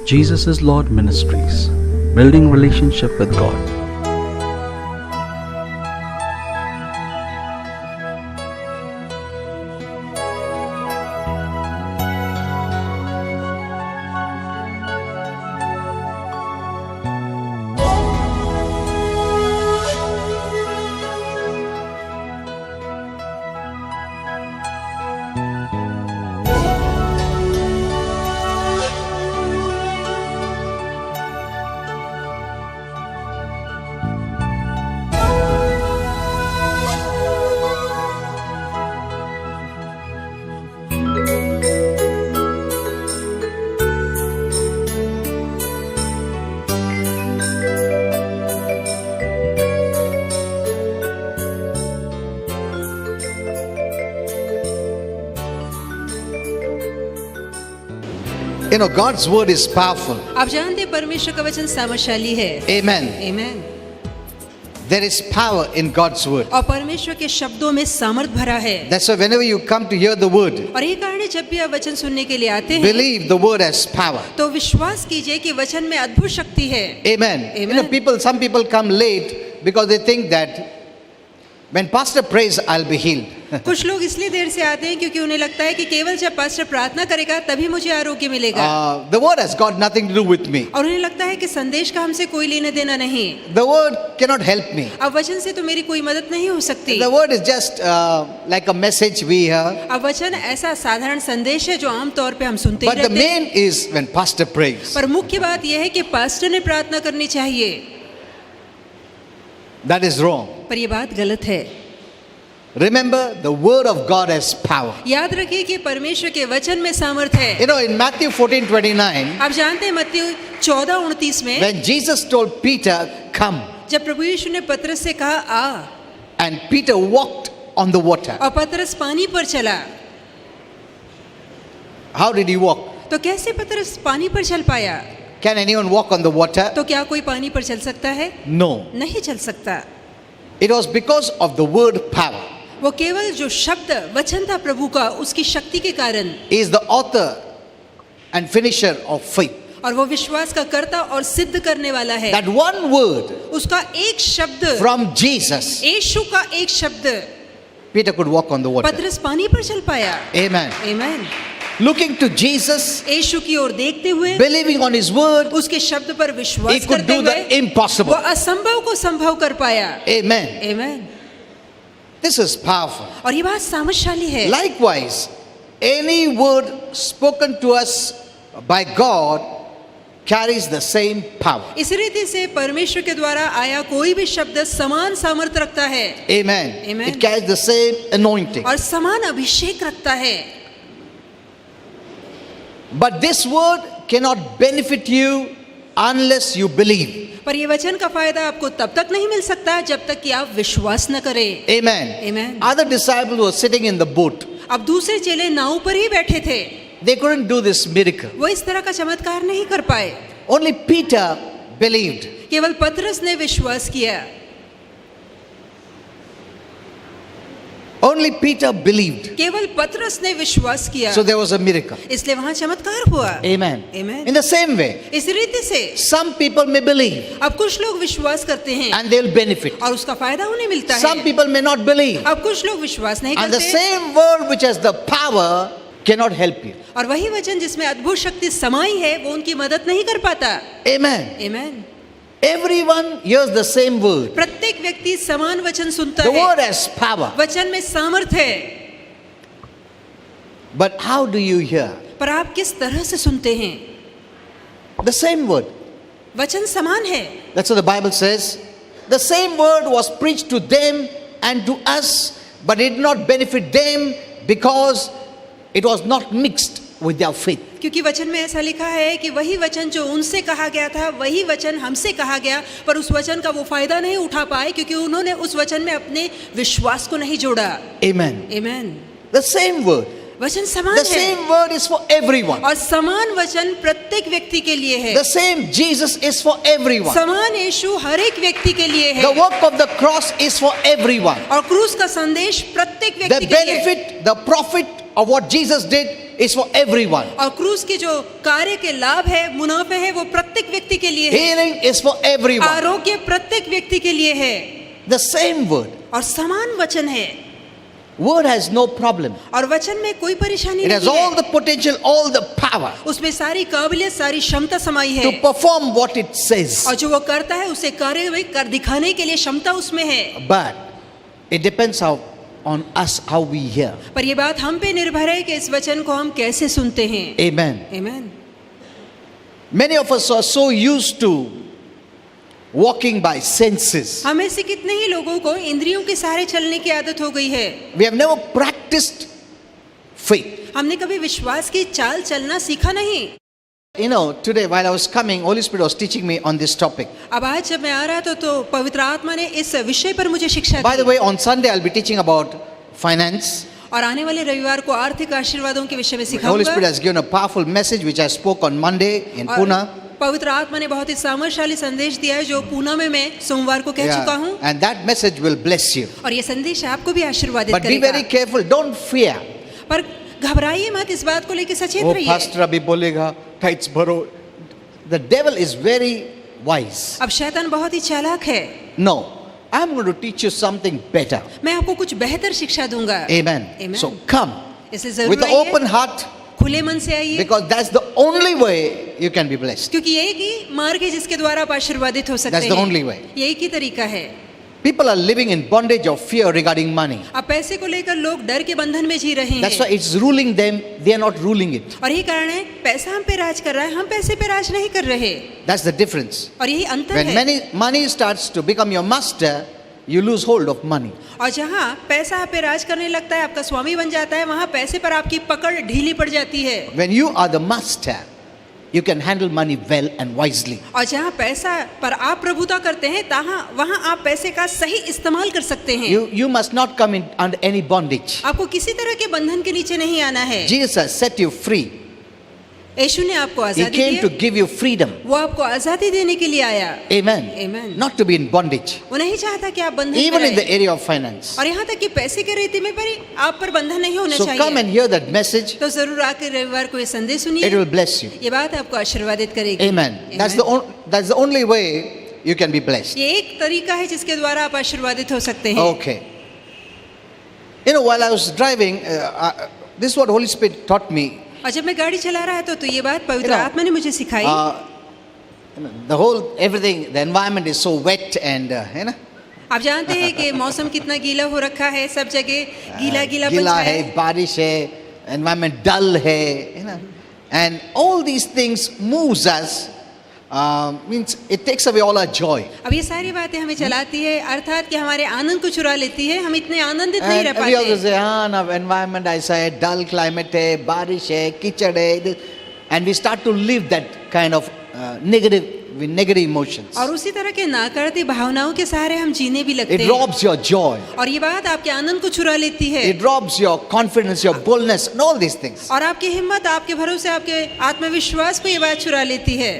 Jesus is Lord Ministries, building relationship with God. You know, God's word is powerful. आप जानते हैं परमेश्वर का वचन सामर्थशाली है. Amen. Amen. There is power in God's word. और परमेश्वर के शब्दों में सामर्थ भरा है. That's why whenever you come to hear the word, और ये कारण है जब भी आप वचन सुनने के लिए आते हैं, believe the word has power. तो विश्वास कीजिए कि वचन में अद्भुत शक्ति है. Amen. Amen. You know, some people come late because they think that when pastor prays, I'll be healed. कुछ लोग इसलिए देर से आते हैं क्योंकि उन्हें लगता है कि केवल जब पास्टर प्रार्थना करेगा तभी मुझे आरोग्य मिलेगा. The word has got nothing to do with me. और उन्हें लगता है कि संदेश का हमसे कोई लेना देना नहीं. The word cannot help me. अब वचन से तो मेरी कोई मदद नहीं हो सकती. The word is just like a message we hear. अब वचन ऐसा साधारण संदेश है जो आम तौर पे हम सुनते ही But the रहते हैं. main is when pastor prays. पर मुख्य बात यह है कि पास्टर ने प्रार्थना करनी चाहिए. That is wrong. पर ये बात गलत है. Remember, the word of God has power. याद रखिए कि परमेश्वर के वचन में सामर्थ है. You know, in Matthew 14:29, आप जानते हैं मत्ती 14:29 में when Jesus told Peter, "Come," जब प्रभु यीशु ने पतरस से कहा आ, and Peter walked on the water. और पतरस पानी पर चला, How did he walk? तो कैसे पतरस पानी पर चल पाया? Can anyone walk on the water? तो क्या कोई पानी पर चल सकता है? No. नहीं चल सकता. It was because of the word power. वो केवल जो शब्द वचन था प्रभु का, उसकी शक्ति के कारण. He is the author and finisher of faith. और वो विश्वास का कर्ता और सिद्ध करने वाला है. That one word उसका एक शब्द, from Jesus, यीशु का एक शब्द, Peter could walk on the water. पतरस पानी पर चल पाया. Amen. आमीन. Looking to Jesus, यीशु की ओर देखते हुए, believing on his word, उसके शब्द पर he विश्वास could करते do हुए the impossible. वो असंभव को संभव कर पाया. Amen. आमीन. This is powerful. और ये बात सामर्थशाली है. Likewise, any word spoken to us by God carries the same power. इस रीति से परमेश्वर के द्वारा आया कोई भी शब्द समान सामर्थ रखता है. Amen. Amen. It carries the same anointing. और समान अभिषेक रखता है. But this word cannot benefit you unless you believe. पर ये वचन का फायदा आपको तब तक नहीं मिल सकता जब तक कि आप विश्वास न करें. Amen. Amen. Other disciples were sitting in the boat. अब दूसरे चेले नाव पर ही बैठे थे. They couldn't do this miracle. वो इस तरह का चमत्कार नहीं कर पाए. Only Peter believed. केवल पतरस ने विश्वास किया. Only Peter believed. केवल पतरस ने विश्वास किया. So there was a miracle. इसलिए वहां चमत्कार हुआ. Amen. Amen. In the same way, इस रीति से some people may believe अब कुछ लोग विश्वास करते हैं and they'll benefit. और उसका फायदा उन्हें मिलता Some है. people may not believe. अब कुछ लोग विश्वास नहीं And the करते same word which has the power cannot help you. और वही वचन जिसमें अद्भुत शक्ति समाई है वो उनकी मदद नहीं कर पाता. Amen. आमीन. Everyone hears the same word. प्रत्येक व्यक्ति समान वचन सुनता The है. word has power. वचन में सामर्थ है. But how do you hear? पर आप किस तरह से सुनते हैं? The same word. वचन समान है. That's what the Bible says. The same word was preached to them and to us, but it did not benefit them because it was not mixed with their faith. क्योंकि वचन में ऐसा लिखा है कि वही वचन जो उनसे कहा गया था वही वचन हमसे कहा गया, पर उस वचन का वो फायदा नहीं उठा पाए क्योंकि उन्होंने उस वचन में अपने विश्वास को नहीं जोड़ा. Amen. आमीन. The same word. वचन समान The है same word is for everyone. और समान वचन प्रत्येक व्यक्ति के लिए है. The same Jesus is for everyone. समान यीशु हर एक व्यक्ति के लिए है. The work of the cross is for everyone. और क्रूस का संदेश प्रत्येक The व्यक्ति के लिए है. benefit, the profit of what Jesus did is for everyone. और क्रूस के जो कार्य के लाभ है, मुनाफे है, वो प्रत्येक व्यक्ति के लिए है। Healing is for everyone. आरोग्य प्रत्येक व्यक्ति के लिए है। The same word. और समान वचन है। Word has no problem. और वचन में कोई परेशानी It has नहीं all है। the potential, all the power उसमें सारी काबिलियत, सारी क्षमता समाई to है। perform what it says. और जो वो करता है उसे कार्य में कर दिखाने के लिए क्षमता उसमें है। But it depends on us how we hear. पर ये बात हम पे निर्भर है कि इस वचन को हम कैसे सुनते हैं। Amen. आमीन। Many of us are so used to walking by senses. हम में से कितने ही लोगों को इंद्रियों के सहारे चलने की आदत हो गई है। We have never practiced faith. हमने कभी विश्वास की चाल चलना सीखा नहीं। You know, today while I was coming, Holy Spirit was teaching me on this topic. अब आज जब मैं आ रहा था तो पवित्र आत्मा ने इस विषय पर मुझे शिक्षा By the the. way, on Sunday I'll be teaching about finance. और आने वाले रविवार को आर्थिक आशीर्वादों के विषय में The Holy Spirit सिखाऊंगा। has given a powerful message which I spoke on Monday in और Pune. पवित्र आत्मा ने बहुत ही सामर्थ्यशाली संदेश दिया है जो पूना में मैं सोमवार को कह चुका हूँ। And that message will bless you. और ये संदेश आपको भी आशीर्वादित But be करेगा। very careful, don't fear. पर घबराइए मत, इस बात को लेकर सचेत Oh, रहिए। pastor अभी बोलेगा, tithes भरो. The devil is very wise. अब शैतान बहुत ही चालाक है। No, I'm going to teach you something better. मैं आपको कुछ बेहतर शिक्षा दूंगा। Amen. Amen. So come इसलिए with जरूर an open आइए, heart खुले मन से आइए, because that's the only way you can be blessed. क्योंकि एक ही मार्ग है जिसके द्वारा आप आशीर्वादित हो सकते That's the हैं। only way. ये एक ही तरीका है। People are living in bondage of fear regarding money. अब पैसे को लेकर लोग डर के बंधन में जी रहे That's why हैं। it's ruling them. They are not ruling it. और यही कारण है पैसा हम पे राज कर रहा है, हम पैसे पे राज नहीं कर रहे। That's the difference. और यही अंतर When है। money starts to become your master, you lose hold of money. और जहाँ पैसा आप पे राज करने लगता है, आपका स्वामी बन जाता है, वहाँ पैसे पर आपकी पकड़ ढीली पड़ जाती है। When you are the master, you can handle money well and wisely. और जहाँ पैसा पर आप प्रभुता करते हैं, वहाँ आप पैसे का सही इस्तेमाल कर सकते हैं। You must not come in under any bondage. आपको किसी तरह के बंधन के नीचे नहीं आना है। Jesus set you free. यीशु ने आपको He आजादी came to the, give you freedom. वो आपको आजादी देने के लिए आया। Amen. Amen. Not to be in bondage. वो नहीं चाहता कि आप बंधन Even में in the रहें। area of finance. और यहाँ तक कि पैसे के रीति में भी आप पर बंधन नहीं होना So come चाहिए। and hear that message. तो जरूर आकर रविवार को ये संदेश It सुनिए। will bless you. ये बात आपको आशीर्वादित करेगी। Amen. That's the only way you can be blessed. ये एक तरीका है जिसके द्वारा आप आशीर्वादित हो सकते हैं। Okay. You know, while I was driving, this is what Holy Spirit taught me. और जब मैं गाड़ी चला रहा था तो ये बात पवित्र You know, आत्मा ने मुझे सिखाई। The whole, everything, the environment is so wet and, you know. आप जानते हैं कि मौसम कितना गीला हो रखा है, सब जगह गीला गीला गीला है, बारिश है, environment dull है, you know. And all these things moves us, means it takes away all our joy. अब ये सारी बातें हमें चलाती है, अर्थात कि हमारे आनंद को चुरा लेती है, हम इतने आनंदित नहीं रह And we also पाते। say, now environment ऐसा है, dull climate है, बारिश है, कीचड़ है, and we start to live that kind of negative emotions. और उसी तरह के नाकारती भावनाओं के सहारे हम जीने भी लगते It हैं। robs your joy. और ये बात आपके आनंद को चुरा लेती है। It robs your confidence, your boldness, and all these things. और आपकी हिम्मत, आपके भरोसे, आपके आत्मविश्वास को ये बात चुरा लेती है।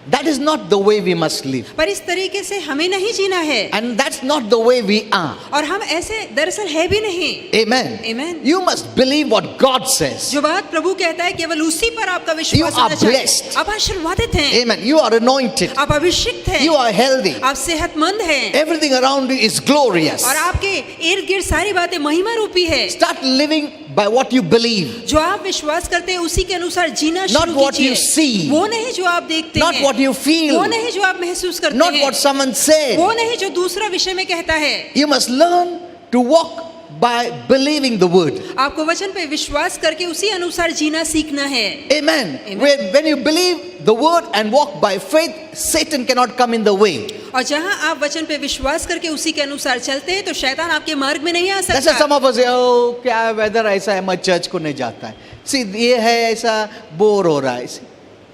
That is not the way we must live. पर इस तरीके से हमें नहीं जीना है। And that's not the way we are. और हम ऐसे दरअसल है भी नहीं। Amen. Amen. You must believe what God says. जो बात प्रभु कहता है केवल उसी पर आपका You विश्वास are होना चाहिए। blessed. आप आशीर्वादित हैं, Amen. You are anointed. आप अभिषिक्त हैं, You are healthy. आप सेहतमंद हैं, Everything around you is glorious. और आपके इर्द गिर्द सारी बातें महिमा रूपी है। Start living by what you believe. जो आप विश्वास करते हैं उसी के अनुसार जीना Not शुरू what you कीजिए। see. वो नहीं जो आप देखते Not हैं, what you feel. वो नहीं जो आप महसूस करते Not हैं, what someone said. वो नहीं जो दूसरा विषय में कहता है। You must learn to walk by believing the word. आपको वचन पे विश्वास करके उसी अनुसार जीना सीखना है। Amen. Amen. When you believe the word and walk by faith, Satan cannot come in the way. और जहां आप वचन पे विश्वास करके उसी के अनुसार चलते हैं तो शैतान आपके मार्ग में नहीं आ That's why सकता। some of us say, oh, क्या weather ऐसा है, मैं चर्च को नहीं जाता है. See, ये है ऐसा बोर हो रहा है.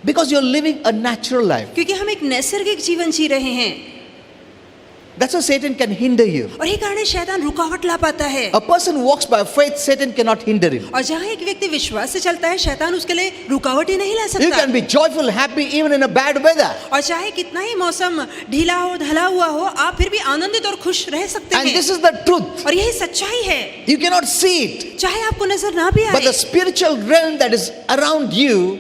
Because you're living a natural life. क्योंकि हम एक नैसर्गिक जीवन जी रहे हैं। That's why Satan can hinder you. और यही कारण है शैतान रुकावट ला पाता है। A person who walks by faith, Satan cannot hinder him. और जहाँ एक व्यक्ति विश्वास से चलता है शैतान उसके लिए रुकावट ही नहीं ला You सकता। can be joyful, happy even in a bad weather. और चाहे कितना ही मौसम ढीला हो ढला हुआ हो आप फिर भी आनंदित और खुश रह सकते And हैं। this is the truth. और यही सच्चाई है। You cannot see it. चाहे आपको नजर ना भी But आए the spiritual realm that is around you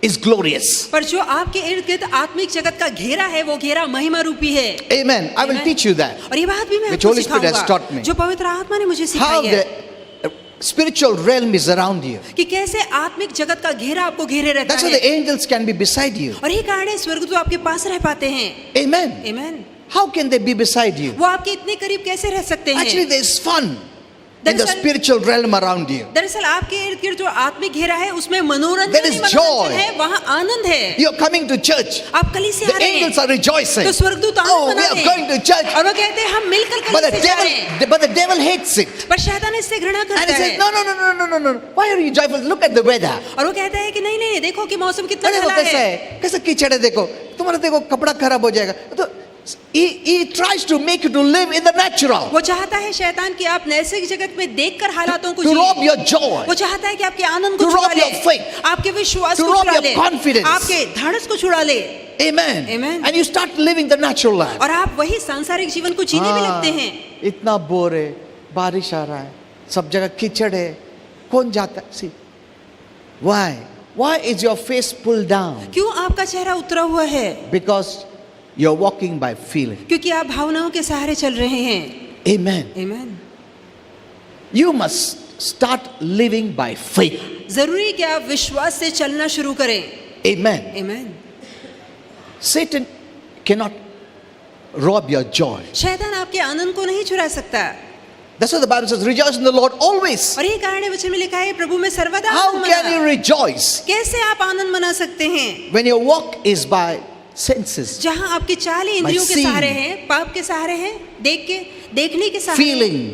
is glorious. पर जो आपके इर्द गिर्द आत्मिक जगत का घेरा है वो घेरा महिमा रूपी है। Amen. I will Amen. teach you that. और ये बात भी मैं Which आपको Holy Spirit has taught me. सिखाऊंगा जो पवित्र आत्मा ने मुझे How सिखाई है the spiritual realm is around you. कि कैसे आत्मिक जगत का घेरा आपको घेरे रहता That's why है। the angels can be beside you. और यही कारण है स्वर्गदूत आपके पास रह पाते हैं। Amen. आमीन। How can they be beside you? वो आपके इतने करीब कैसे रह सकते हैं? Actually, there is fun in the दरअसल- spiritual realm around you. दरअसल आपके इर्द गिर्द जो आत्मिक घेरा है उसमें मनोरंजन There is ही मनोरंजन joy. है, वहाँ आनंद है। You're coming to church. आप कलीसिया The आ रहे angels हैं are rejoicing. तो स्वर्गदूत Oh, आनंद we मना are रहे going to हैं church. और वो कहते हैं हम मिलकर But the कलीसिया जा रहे हैं। devil hates it. पर शैतान इससे घृणा And करता he says, है no, no, no, no, no, no, no. Why are you joyful? Look at the weather. और वो कहता है कि नहीं नहीं देखो कि मौसम कितना अरे वो भला कैसा है। है, कैसा कीचड़ है, देखो तुम्हारा, देखो कपड़ा खराब हो जाएगा। तो he tries to make you to live in the natural, वो चाहता है शैतान कि आप नैसर्गिक जगत में देखकर हालातों को to rob जिए। your joy, वो चाहता है कि आपके आनंद को To छुड़ा rob ले, your faith, आपके विश्वास to को rob छुड़ा your ले, confidence. आपके धाड़स को छुड़ा ले Amen. Amen. And you start living the natural life. और आप वही सांसारिक जीवन को जीने में लगते हैं। इतना बोर है, बारिश आ रहा है, सब जगह कीचड़ है, कौन जाता है? See, why is your face pulled down? क्यों आपका चेहरा उतरा हुआ है? Because you're walking by feeling. क्योंकि आप भावनाओं के सहारे चल रहे हैं। Amen. आमीन। You must start living by faith. जरूरी है कि आप विश्वास से चलना शुरू करें। Amen. आमीन। Satan cannot rob your joy. शैतान आपके आनंद को नहीं चुरा सकता। That's why the Bible says, rejoice in the Lord always. और ये कारण है वचन में लिखा है प्रभु में सर्वदा How आनंद can मना। you rejoice कैसे आप आनंद मना सकते हैं when your walk is by senses, जहां आपकी चाल ही इंद्रियों के seeing, सहारे हैं, पाप के सहारे हैं, देखने के सहारे feeling?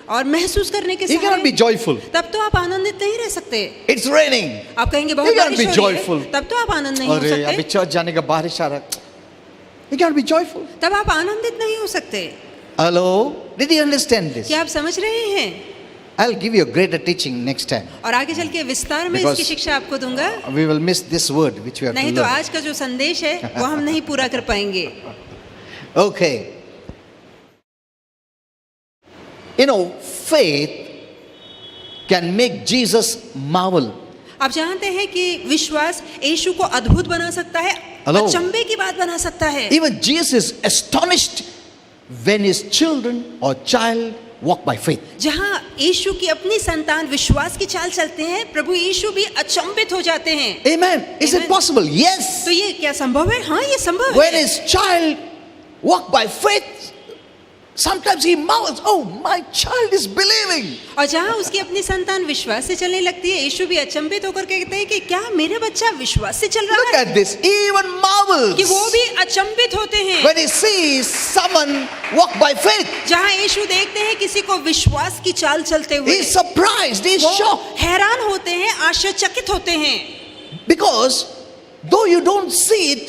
और महसूस करने के You cannot be सहारे, joyful. तब तो आप आनंदित नहीं रह सकते। It's raining. आप कहेंगे You बहुत cannot be बारिश हो रही joyful. है, तब तो आप आनंद नहीं हो अरे अभी सकते। चर्च जाने का बारिश आ रहा है. You cannot be joyful. तब आप आनंदित नहीं हो सकते। Hello? Did you understand this? क्या आप समझ रहे हैं? I'll give you a greater teaching next time. और आगे चल के विस्तार में Because- इसकी शिक्षा आपको दूंगा। We will miss this word which we have to नहीं तो learn. आज का जो संदेश है वो हम नहीं पूरा कर पाएंगे। Okay. You know, faith can make Jesus marvel. आप जानते हैं कि विश्वास यीशु को अद्भुत बना सकता है, Hello. अचंभे की बात बना सकता है। Even Jesus is astonished when his children or child walk by faith. जहाँ यीशु की अपनी संतान विश्वास की चाल चलते हैं, प्रभु यीशु भी अचंभित हो जाते हैं। Amen. Is it Amen. possible? Yes. तो ये क्या संभव है? हाँ, ये संभव When है। his child walk by faith, sometimes he marvels, oh, my child is believing. और जहाँ उसकी अपनी संतान विश्वास से चलने लगती है, यीशु भी अचंभित होकर कहते हैं कि क्या मेरा बच्चा विश्वास से चल Look रहा है? at this. He even कि marvels वो भी अचंभित होते हैं। when he sees someone walk by faith. जहाँ यीशु देखते हैं किसी को विश्वास की चाल चलते हुए, He's surprised, he's वो shocked. हैरान होते हैं, आश्चर्यचकित होते हैं। Because though you don't see it,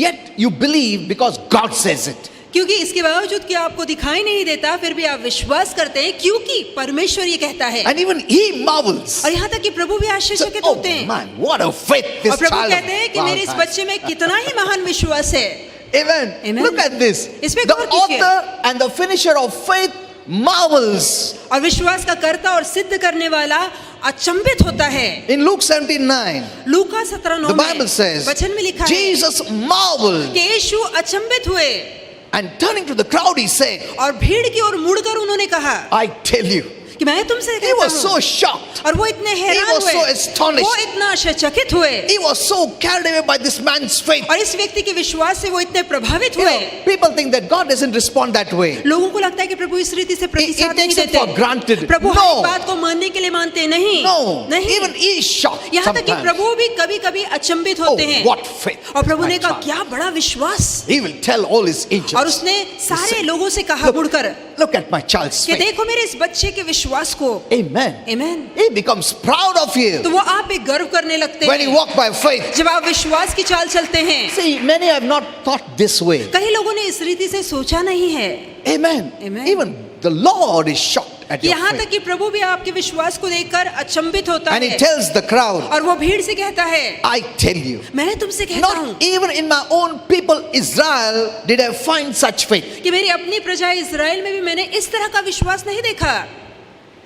yet you believe because God says it. क्योंकि इसके बावजूद कि आपको दिखाई नहीं देता, फिर भी आप विश्वास करते हैं क्योंकि परमेश्वर ये कहता है। And even he marvels. और यहाँ तक कि प्रभु भी So, आश्चर्यचकित oh होते हैं। man, what a faith this और प्रभु child कहते हैं कि of मेरे इस God has. बच्चे में कितना ही महान विश्वास है। Amen. Amen. Look at this. इस पे The गौर कीजिए। author and the finisher of faith marvels. और विश्वास का कर्ता और सिद्ध करने वाला अचंभित होता है। In Luke 17:9, लूका 17:9 the में Bible says, वचन में लिखा है Jesus marveled, कि यीशु अचंभित हुए and turning to the crowd, he said, और भीड़ की ओर मुड़कर उन्होंने कहा I tell you, कि मैं तुमसे he कहता was हूँ। so shocked. और वो इतने हैरान was हुए, so astonished. वो इतना आश्चर्यचकित हुए, He was so carried away by this man's faith. और इस व्यक्ति के विश्वास से वो इतने प्रभावित You हुए। know, people think that God doesn't respond that way. लोगों को लगता है कि प्रभु इस रीति से प्रतिसाद नहीं takes it देते। for granted. Prabhu No. हर एक बात को मानने के लिए मानते नहीं। No, नहीं। even he is shocked यहाँ तक कि sometimes. प्रभु भी कभी-कभी अचंभित Oh, होते हैं। what faith! और प्रभु my ने कहा child. क्या बड़ा विश्वास। He will tell all his और angels. उसने सारे लोगों से कहा Look, मुड़कर, look at my child's कि faith. देखो मेरे इस बच्चे के विश्वास को। Amen. Amen. He becomes proud of you तो वो आप पे गर्व करने लगते when you हैं walk by faith. जब आप विश्वास की चाल चलते हैं। See, many have not thought this way. कई लोगों ने इस रीति से सोचा नहीं है। Amen. Amen. Even the Lord is shocked at your यहाँ faith. तक कि प्रभु भी आपके विश्वास को देखकर अचंभित होता And he है tells the crowd, और वो भीड़ से कहता है, I tell you, मैं तुमसे कहता हूँ not even in my own people Israel did I find such faith. कि मेरी अपनी प्रजा इज़राइल में भी मैंने इस तरह का विश्वास नहीं देखा।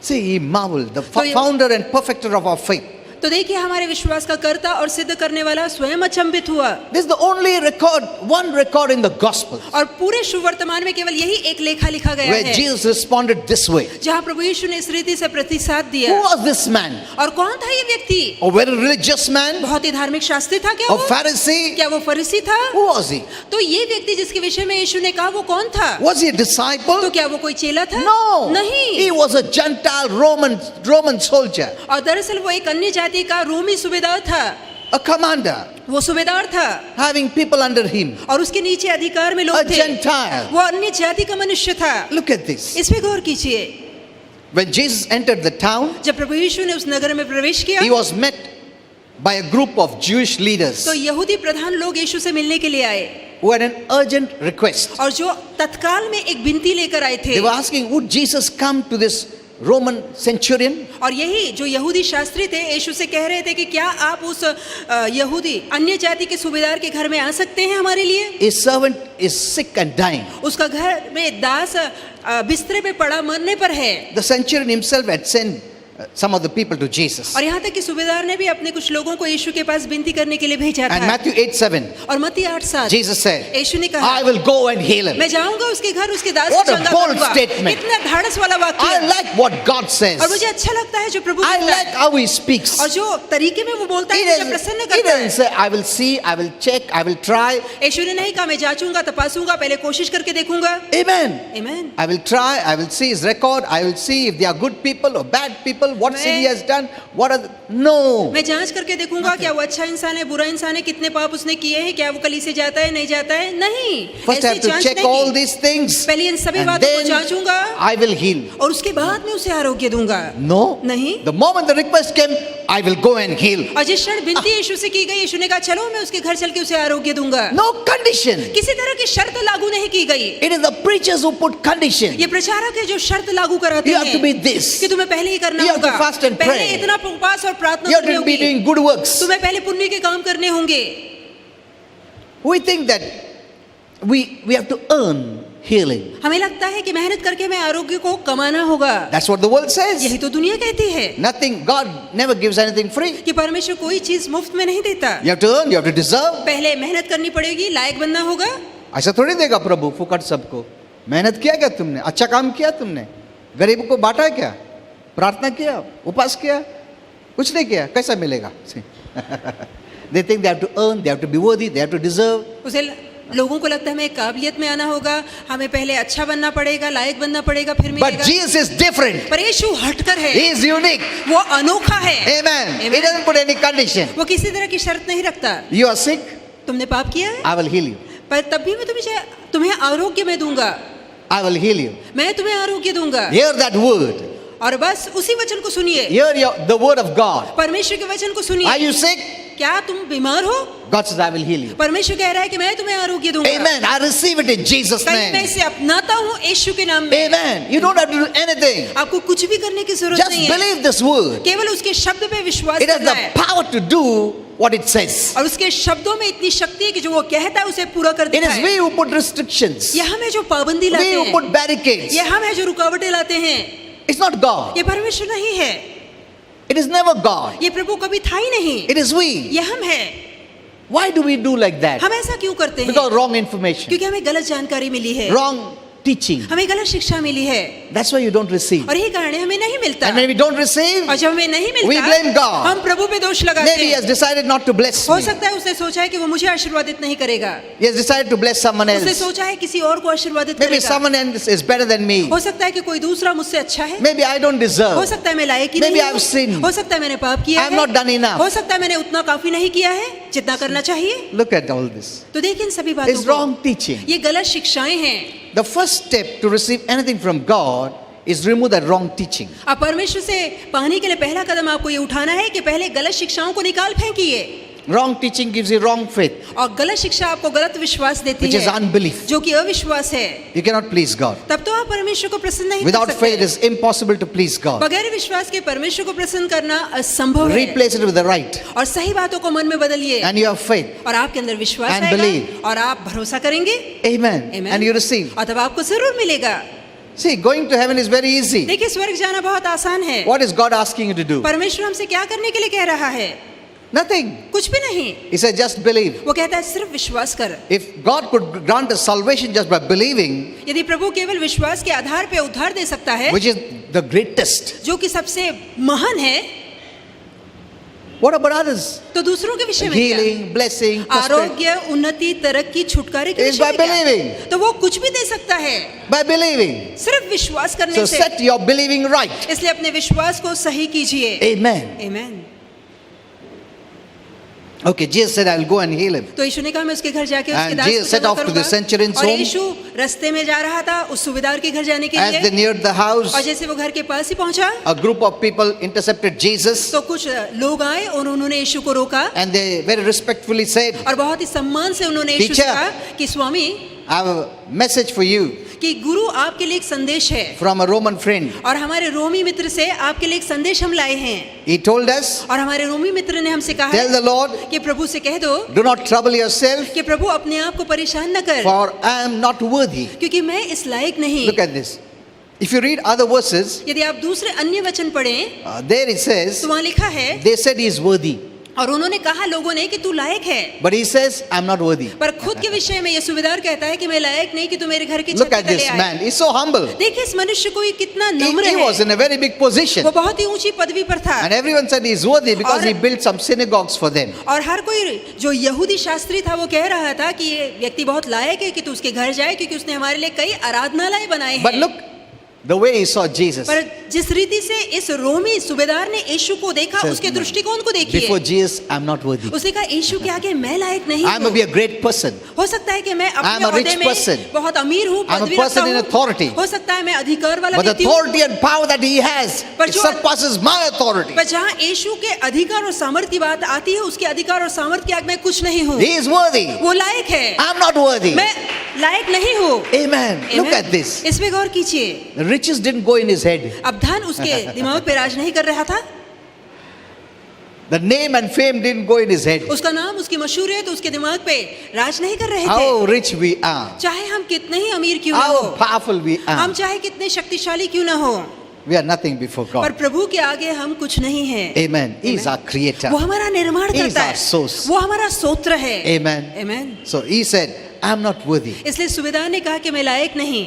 See, he marveled, the So you- founder and perfecter of our faith. तो देखिए हमारे विश्वास का कर्ता और सिद्ध करने वाला स्वयं अचंभित हुआ। This is the only record, one record in the Gospels और पूरे शुभवर्तमान में केवल यही एक लेखा लिखा गया where है Jesus responded this way. जहाँ प्रभु यीशु ने इस रीति से प्रतिसाद Who दिया। was this man? और कौन था ये व्यक्ति? A very religious man? बहुत ही धार्मिक शास्त्री था क्या A वो? Pharisee? क्या वो फरीसी था? Who was he? तो ये व्यक्ति जिसके विषय में यीशु ने कहा वो कौन था? Was he a disciple? तो क्या वो कोई चेला था? No. नहीं। He was a Gentile Roman soldier, और दरअसल वो एक अन्य जाति का रोमी सूबेदार था। a commander, वो सूबेदार था having people under him. और उसके नीचे अधिकार में लोग A थे। Gentile. वो अन्य जाति का मनुष्य था। Look at this. इस पे गौर कीजिए। When Jesus entered the town, जब प्रभु यीशु ने उस नगर में प्रवेश किया he was met by a group of Jewish leaders तो यहूदी प्रधान लोग यीशु से मिलने के लिए आए who had an urgent request. और जो तत्काल में एक विनती लेकर आए थे They were asking, would Jesus come to this Roman centurion? और यही जो यहूदी शास्त्री थे यीशु से कह रहे थे कि क्या आप उस यहूदी अन्य जाति के सूबेदार के घर में आ सकते हैं हमारे लिए? His servant is sick and dying. उसका घर में दास बिस्तरे पे पड़ा मरने पर है। The centurion himself had sent some of the people to Jesus. और यहाँ तक कि सूबेदार ने भी अपने कुछ लोगों को यीशु के पास विनती करने के लिए भेजा And था। Matthew 8:7, और मत्ती 8:7 Jesus said, यीशु ने कहा I will go and heal him. मैं जाऊंगा उसके घर उसके दास What को a चंगा bold करूंगा। statement. इतना धाड़स वाला I वाक्य। like what God says. और मुझे अच्छा लगता है जो प्रभु I कहता like है how he speaks. और जो तरीके में वो बोलता He है मुझे प्रसन्न doesn't, करता है। say, I will see, I will check, I will try. यीशु ने नहीं कहा मैं जांचूंगा तपासूंगा पहले कोशिश करके देखूंगा। Amen. आमीन। I will try, I will see his record, I will see if they are good people or bad people, what sin he has done, what are the... No. मैं जांच करके देखूंगा क्या वो अच्छा इंसान है बुरा इंसान है कितने पाप उसने किए हैं क्या वो कलीसिया जाता है नहीं जाता है नहीं। First I have ऐसी to जांच check नहीं all की। these things पहले इन सभी and बातों को then जांचूंगा I will heal. और उसके बाद में उसे आरोग्य दूंगा। No. नहीं। The moment the request came, I will go and heal. और जिस क्षण विनती यीशु से की गई यीशु ने कहा चलो मैं उसके घर चल के उसे आरोग्य दूंगा। No condition. किसी तरह की शर्त लागू नहीं की गई। It is the preachers who put condition. ये प्रचारक है जो शर्त लागू कराते You have to हैं be this. कि तुम्हें पहले ही करना You have to होगा। fast and पहले pray. इतना उपवास और प्रार्थना You have करनी to be होगी। doing good works. तुम्हें पहले पुण्य के काम करने होंगे। We think that we have to earn healing. हमें लगता है कि मेहनत करके हमें आरोग्य को कमाना होगा। That's what the world says. यही तो दुनिया कहती है Nothing, God never gives anything free. कि परमेश्वर कोई चीज मुफ्त में नहीं देता। You have to earn, you have to deserve. पहले मेहनत करनी पड़ेगी लायक बनना होगा। ऐसा थोड़ी देगा प्रभु फुकट सबको। मेहनत किया क्या तुमने? अच्छा काम किया तुमने? गरीब को बांटा क्या? प्रार्थना किया? उपास किया? कुछ नहीं किया, कैसा मिलेगा? They think they have to earn, they have to be worthy, they have to deserve. उसे लोगों को लगता है हमें काबिलियत में आना होगा हमें पहले अच्छा बनना पड़ेगा लायक बनना पड़ेगा फिर But मिलेगा। Jesus is different. पर यीशु हटकर है He is unique. वो अनोखा है। Amen. He Amen. doesn't put any condition. वो किसी तरह की शर्त नहीं रखता। You are sick, तुमने पाप किया है I will heal you. पर तब भी मैं तुम्हें आरोग्य में दूंगा। I will heal you. मैं तुम्हें आरोग्य दूंगा। Hear that word. और बस उसी वचन को सुनिए। Hear the word of God. परमेश्वर के वचन को सुनिए। Are you sick? क्या तुम बीमार हो? God says, I will heal you. परमेश्वर कह रहा है कि मैं तुम्हें आरोग्य दूंगा। Amen. I receive it in Jesus' कहीं मैं name. इसे अपनाता हूँ यीशु के नाम में। Amen. You don't have to do anything. आपको कुछ भी करने की जरूरत Just नहीं है। believe this word. केवल उसके शब्द पे विश्वास It has करना the है। power to do what it says. और उसके शब्दों में इतनी शक्ति है कि जो वो कहता है उसे पूरा कर It देता is है। we who put restrictions. ये हम है जो पाबंदी लाते We who हैं। put barricades. ये हम है जो रुकावटें लाते हैं। It's not God. ये परमेश्वर नहीं है। It is never God. ये प्रभु कभी था ही नहीं। It is we. ये हम है। Why do we do like that? हम ऐसा क्यों करते हैं? Because wrong information, क्योंकि हमें गलत जानकारी मिली है। wrong teaching. हमें गलत शिक्षा मिली है That's why you don't receive. और यही कारण है हमें नहीं मिलता। And when we don't receive, और जब हमें नहीं we मिलता blame God. हम प्रभु पे दोष लगाते maybe he हैं। has decided not to bless हो me. सकता है उसने सोचा है कि वो मुझे आशीर्वादित नहीं करेगा। He has decided to bless someone उसने else. सोचा है किसी और को आशीर्वादित Maybe करेगा। someone else is better than me. हो सकता है कि कोई दूसरा मुझसे अच्छा है। Maybe I don't हो deserve. सकता है मैं लायक ही Maybe नहीं I have हूँ। sinned. हो सकता है मैंने पाप किया I have है। not done enough. हो सकता है मैंने उतना काफी नहीं किया है जितना करना चाहिए। Look at all this. तो देखिए इन सभी बातों It's को। wrong teaching. ये गलत शिक्षाएं हैं। the first step to receive anything from God is remove the wrong teaching. अब परमेश्वर से पाने के लिए पहला कदम आपको ये उठाना है कि पहले गलत शिक्षाओं को निकाल फेंकिए। Wrong teaching gives you wrong faith, और गलत शिक्षा आपको गलत विश्वास देती which is है, unbelief. जो कि अविश्वास है। You cannot please God. तब तो आप परमेश्वर को प्रसन्न नहीं Without कर faith, it सकते। is impossible to please God. बगैर विश्वास के परमेश्वर को प्रसन्न करना असंभव है। Replace it with the right, और सही बातों को मन में बदलिए and you have faith. और आपके अंदर विश्वास And आएगा believe. और आप भरोसा करेंगे। Amen. Amen. And you receive. और तब आपको जरूर मिलेगा। See, going to heaven is very easy. देखिए स्वर्ग जाना बहुत आसान है। What is God asking you to do? परमेश्वर हमसे क्या करने के लिए कह रहा है? Nothing. कुछ भी नहीं। He said, just believe. वो कहता है सिर्फ विश्वास कर। If God could grant us salvation just by believing, यदि प्रभु केवल विश्वास के आधार पे उद्धार दे सकता है, which is the greatest, जो कि सबसे महान है, what about others? तो दूसरों के विषय में क्या? Healing, blessing, prosperity. आरोग्य, उन्नति, तरक्की, छुटकारे के Is विषय by में क्या? believing. तो वो कुछ भी दे सकता है By believing. सिर्फ विश्वास करने So से। set your believing right. इसलिए अपने विश्वास को सही कीजिए। Amen. आमीन। Okay, Jesus said, I will go and heal him. तो यीशु ने कहा मैं उसके घर जाके उसके And दास Jesus को set चंगा off to the करूंगा। centurion's और home. यीशु रास्ते में जा रहा था उस सूबेदार के घर जाने के As they लिए। neared the house, और जैसे वो घर के पास ही पहुंचा, a group of people intercepted Jesus, तो कुछ लोग आए और उन्होंने यीशु को रोका and they very respectfully said, और बहुत ही सम्मान से उन्होंने यीशु से Teacher. कहा कि स्वामी, I have a message for you कि गुरु आपके लिए एक संदेश है from a Roman friend. और हमारे रोमी मित्र से आपके लिए एक संदेश हम लाए हैं। He told us, और हमारे रोमी मित्र ने हमसे कहा tell the Lord, कि प्रभु से कह दो do not trouble yourself, कि प्रभु अपने आप को परेशान न कर, for I am not worthy. क्योंकि मैं इस लायक नहीं। Look at this. If you read other verses, यदि आप दूसरे अन्य वचन पढ़ें there it says, तो वहाँ लिखा है, they said he is worthy. और उन्होंने कहा लोगों ने कि तू लायक है, But he says, I am not worthy. पर खुद के विषय में ये सूबेदार कहता है कि मैं लायक नहीं कि तू मेरे घर की छत Look के at तले this आए। man. He's so humble. देखिए इस मनुष्य को ये कितना He, नम्र he was है। in a very big position. वो बहुत ही ऊंची पदवी पर था And everyone said he's worthy because और- he built some synagogues for them. और हर कोई जो यहूदी शास्त्री था वो कह रहा था कि ये व्यक्ति बहुत लायक है कि तू उसके घर जाए क्योंकि उसने हमारे लिए कई आराधनालय बनाए But हैं। look, the way he saw Jesus. पर जिस रीति से इस रोमी सूबेदार ने यीशु को देखा, Says, उसके दृष्टिकोण को देखिए। Before Jesus, I'm not worthy. उसने कहा यीशु के आगे मैं लायक नहीं I'm हूँ। be a great person. हो सकता है कि मैं I'm अपने a rich ओहदे में person. बहुत अमीर हूँ, I'm a पदवी person रखता in हूँ। authority. हो सकता है मैं अधिकार वाला But the व्यक्ति हूँ। authority and power that he has, पर it जो- surpasses my authority. पर जहाँ यीशु के अधिकार और सामर्थ्य की बात आती है, उसके अधिकार और सामर्थ्य के आगे मैं कुछ नहीं हूँ। He is worthy. वो लायक है, I'm not worthy. मैं लायक नहीं हूँ। Amen. Look Amen? at this. इस पे गौर कीजिए। The riches didn't go in his head. अब धन उसके दिमाग पे राज नहीं कर रहा था, The name and fame didn't go in his head. उसका नाम उसकी मशहूरियत उसके दिमाग पे राज नहीं कर रहे थे। How rich we are. चाहे हम कितने ही अमीर क्यों ना How हो, powerful we हम are. चाहे कितने शक्तिशाली क्यों ना हो, We are nothing before पर God. प्रभु के आगे हम कुछ नहीं हैं। Amen. He is our creator. वो हमारा निर्माण He is करता our है, source. वो हमारा स्तोत्र है। Amen. Amen. So he said, I'm not worthy इसलिए सूबेदार ने कहा कि मैं लायक नहीं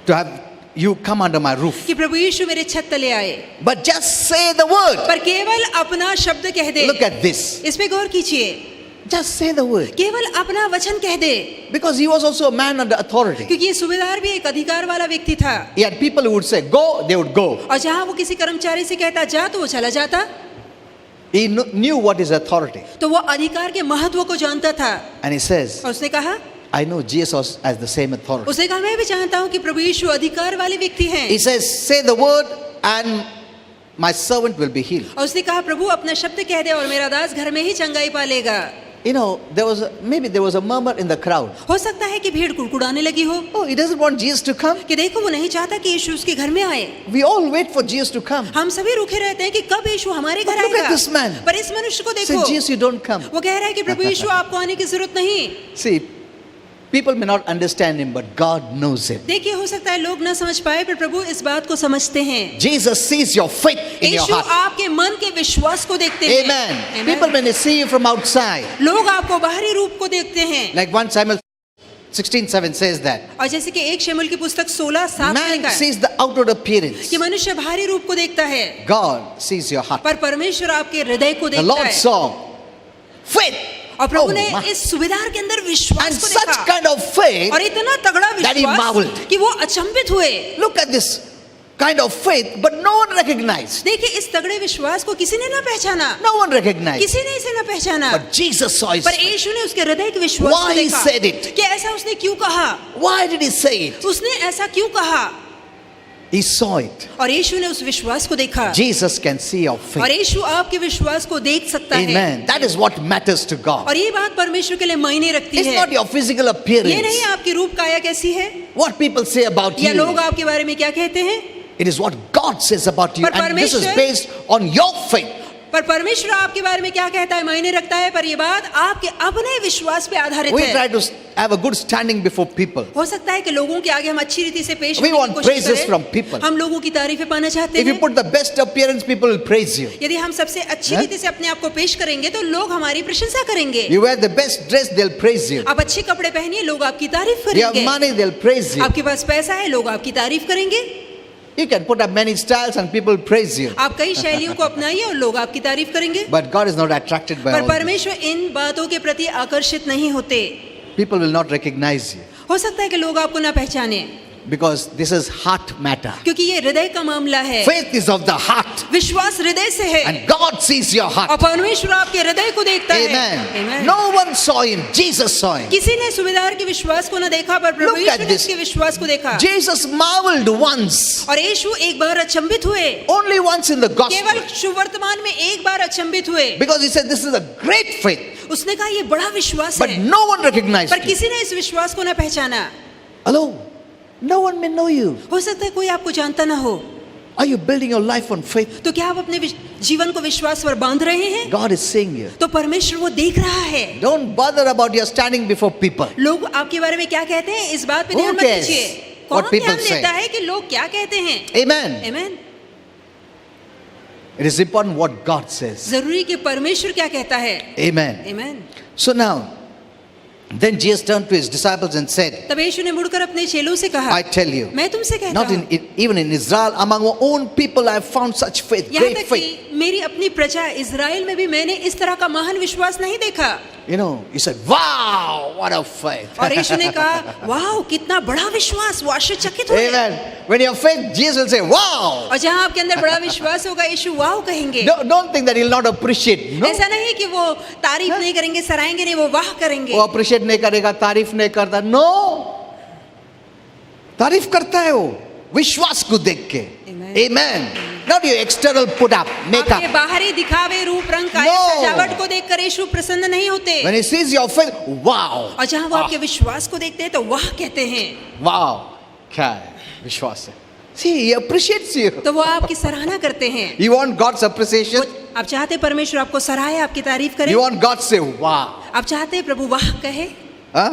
to have you come under my roof. कि प्रभु यीशु मेरे छत तले आए, But just say the word. पर केवल अपना शब्द कह दे। Look at this. इस पे गौर कीजिए, Just say the word. केवल अपना वचन कह दे, Because he was also a man under authority. क्योंकि ये सूबेदार भी एक अधिकार वाला व्यक्ति था। He had people who would say, go, they would go. और जहाँ वो किसी कर्मचारी से कहता जा तो वो चला जाता, He knew what is authority. तो वो अधिकार के महत्व को जानता था। And he says, और उसने कहा, I know Jesus has the same authority. उसने कहा मैं भी जानता हूँ कि प्रभु यीशु अधिकार वाले व्यक्ति हैं। He says, say the word and my servant will be healed. और उसने कहा प्रभु अपना शब्द कह दे और मेरा दास घर में ही चंगाई पा लेगा। You know, maybe there was a murmur in the crowd. हो सकता है कि भीड़ कुड़कुड़ाने लगी हो Oh, he doesn't want Jesus to come. कि देखो वो नहीं चाहता कि यीशु उसके घर में आए। We all wait for Jesus to come. हम सभी रुके रहते हैं कि कब यीशु हमारे घर But look आएगा। at this man. पर इस मनुष्य को Say, देखो, Jesus, you don't come. वो कह रहा है कि प्रभु यीशु आपको आने की जरूरत नहीं। See, people may not understand him, but God knows him. देखिए हो सकता है लोग ना समझ पाए, पर प्रभु इस बात को समझते हैं। Jesus sees your faith in your Yeshu heart. आपके मन के विश्वास को देखते हैं। Amen. Amen. People may see you from outside. लोग आपको बाहरी रूप को देखते हैं। Like 1 Samuel 16:7 says that. और जैसे कि 1 शमूएल की पुस्तक 16:7 में Man लिखा है sees the outward appearance. कि मनुष्य बाहरी रूप को देखता है, God sees your heart. पर परमेश्वर आपके हृदय को The देखता Lord है। saw faith. और प्रभु Oh, ने my. इस सुबेदार के अंदर And विश्वास को such देखा kind of faith. और इतना तगड़ा that he विश्वास marveled. कि वो अचंभित हुए। Look at this. kind of faith, but no one recognized. देखिए, इस तगड़े विश्वास को किसी ने ना पहचाना, No one recognized. किसी ने इसे ना पहचाना, But Jesus saw his पर faith. यीशु ने उसके हृदय के विश्वास Why को he देखा said it? कि ऐसा उसने क्यों कहा, Why did he say it? उसने ऐसा क्यों कहा, He saw it. और यीशु ने उस विश्वास को देखा, Jesus can see your और faith. यीशु आपके विश्वास को देख सकता है। Amen. That is what matters to God. और ये बात परमेश्वर के लिए मायने रखती It's है। not your physical ये appearance. नहीं आपकी रूप काया कैसी है, What people say about या लोग you. आपके बारे में क्या कहते हैं, It is what God says about you. पर And this is परमेश्वर- based on your faith. पर परमेश्वर आपके बारे में क्या कहता है मायने रखता है, पर ये बात आपके अपने विश्वास पे आधारित We है। try to have a good standing before people. हो सकता है कि लोगों के आगे हम अच्छी रीति से पेश We होने की want कोशिश praises करें। from people. हम लोगों की तारीफें पाना चाहते If you हैं। put the best appearance, people will praise you. यदि हम सबसे अच्छी हाँ? रीति से अपने आप को पेश करेंगे तो लोग हमारी प्रशंसा करेंगे। You wear the best dress, they'll praise you. आप अच्छे कपड़े पहनिए, लोग आपकी तारीफ You have करेंगे। money, they'll praise you. आपके पास पैसा है, लोग आपकी तारीफ करेंगे। You can put up many styles and people will praise you. आप कई शैलियों को अपनाइए और लोग आपकी तारीफ करेंगे। But God is not attracted by पर all this. परमेश्वर इन बातों के प्रति आकर्षित नहीं होते। People will not recognize you हो सकता है कि लोग आपको ना पहचाने, because this is heart matter. क्योंकि ये हृदय का मामला है। Faith is of the heart विश्वास हृदय से है, and God sees your और heart. परमेश्वर आपके हृदय को देखता है। Amen. Amen. No one saw him, Jesus saw him. किसी ने सुबेदार के विश्वास को न देखा, पर प्रभु Look at यीशु ने this. उसके विश्वास को देखा। Jesus marveled once, और यीशु एक बार अचंभित हुए, only once in the gospel, केवल सुवर्तमान में एक बार अचंभित हुए। because he said this is a great faith, उसने कहा ये बड़ा विश्वास but है, no one recognized पर it. किसी ने इस विश्वास को न पहचाना। Hello, no one may know you. हो सकता है कोई आपको जानता ना हो, Are you building your life on faith? तो क्या आप अपने जीवन को विश्वास पर बांध रहे हैं? God is seeing you. तो परमेश्वर वो देख रहा है। Don't bother about your standing before people. लोग आपके बारे में क्या कहते हैं, इस बात पे Who ध्यान मत cares दीजिए। what कौन people ध्यान say? देता है कि लोग क्या कहते हैं? Amen. Amen. It is important what God says. जरूरी कि परमेश्वर क्या कहता है। Amen. Amen. So now, then Jesus turned to his disciples and said, तब यीशु ने मुड़कर अपने चेलों से कहा, I tell you, मैं तुमसे कहता not हूँ, even in Israel, among our own people, I have found such faith, यहाँ great तक faith. कि मेरी अपनी प्रजा इज़राइल में भी मैंने इस तरह का महान विश्वास नहीं देखा। You know, he said, wow, what a faith. और यीशु ने कहा, वाह कितना बड़ा विश्वास, वो आश्चर्यचकित हुए। Amen. When your faith, Jesus will say, wow. और जहाँ आपके अंदर बड़ा विश्वास होगा, यीशु वाह कहेंगे। Don't think that he'll not appreciate. No. ऐसा नहीं कि वो तारीफ नहीं करेंगे, सराहेंगे नहीं, वो वाह करेंगे। वो appreciate नहीं करेगा, तारीफ नहीं करता. No. तारीफ करता है वो, विश्वास को देख के. Amen. Amen. Not your external put up, make आपके up. बाहरी दिखावे, रूप रंग का No. सजावट को देखकर यीशु प्रसन्न नहीं होते। When he sees your faith, wow. और जहाँ वो आपके विश्वास को देखते हैं तो वाह कहते हैं। Wow. क्या है विश्वास है. See, he appreciates you. तो वो आपकी सराहना करते हैं। You want God's appreciation? आप चाहते हैं परमेश्वर आपको सराहे, आपकी तारीफ करे? You want God to say, wow. आप चाहते हैं प्रभु वाह कहे? Huh?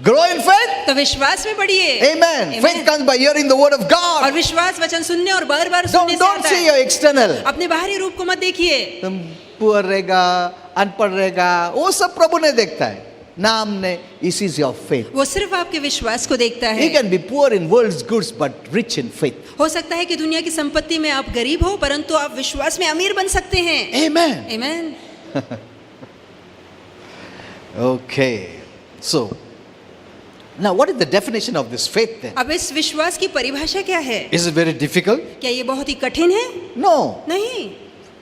Grow in faith? तो विश्वास में बढ़िए। Amen. Faith comes by hearing the word of और God. विश्वास वचन सुनने और बार बार सुनने से Don't आता see है। your external. अपने बाहरी रूप को मत देखिए। तुम पुअर रहेगा, अनपढ़ रहेगा, वो सब प्रभु ने देखता है. नाम ने, he sees your faith. वो सिर्फ आपके विश्वास को देखता He है। can be poor in world's goods but rich in faith. हो सकता है कि दुनिया की संपत्ति में आप गरीब हो, परंतु आप विश्वास में अमीर बन सकते हैं। Amen. Amen. Okay. So, now what is the definition of this faith then? अब इस विश्वास की परिभाषा क्या है? Is it very difficult? क्या ये बहुत ही कठिन है? No. नहीं।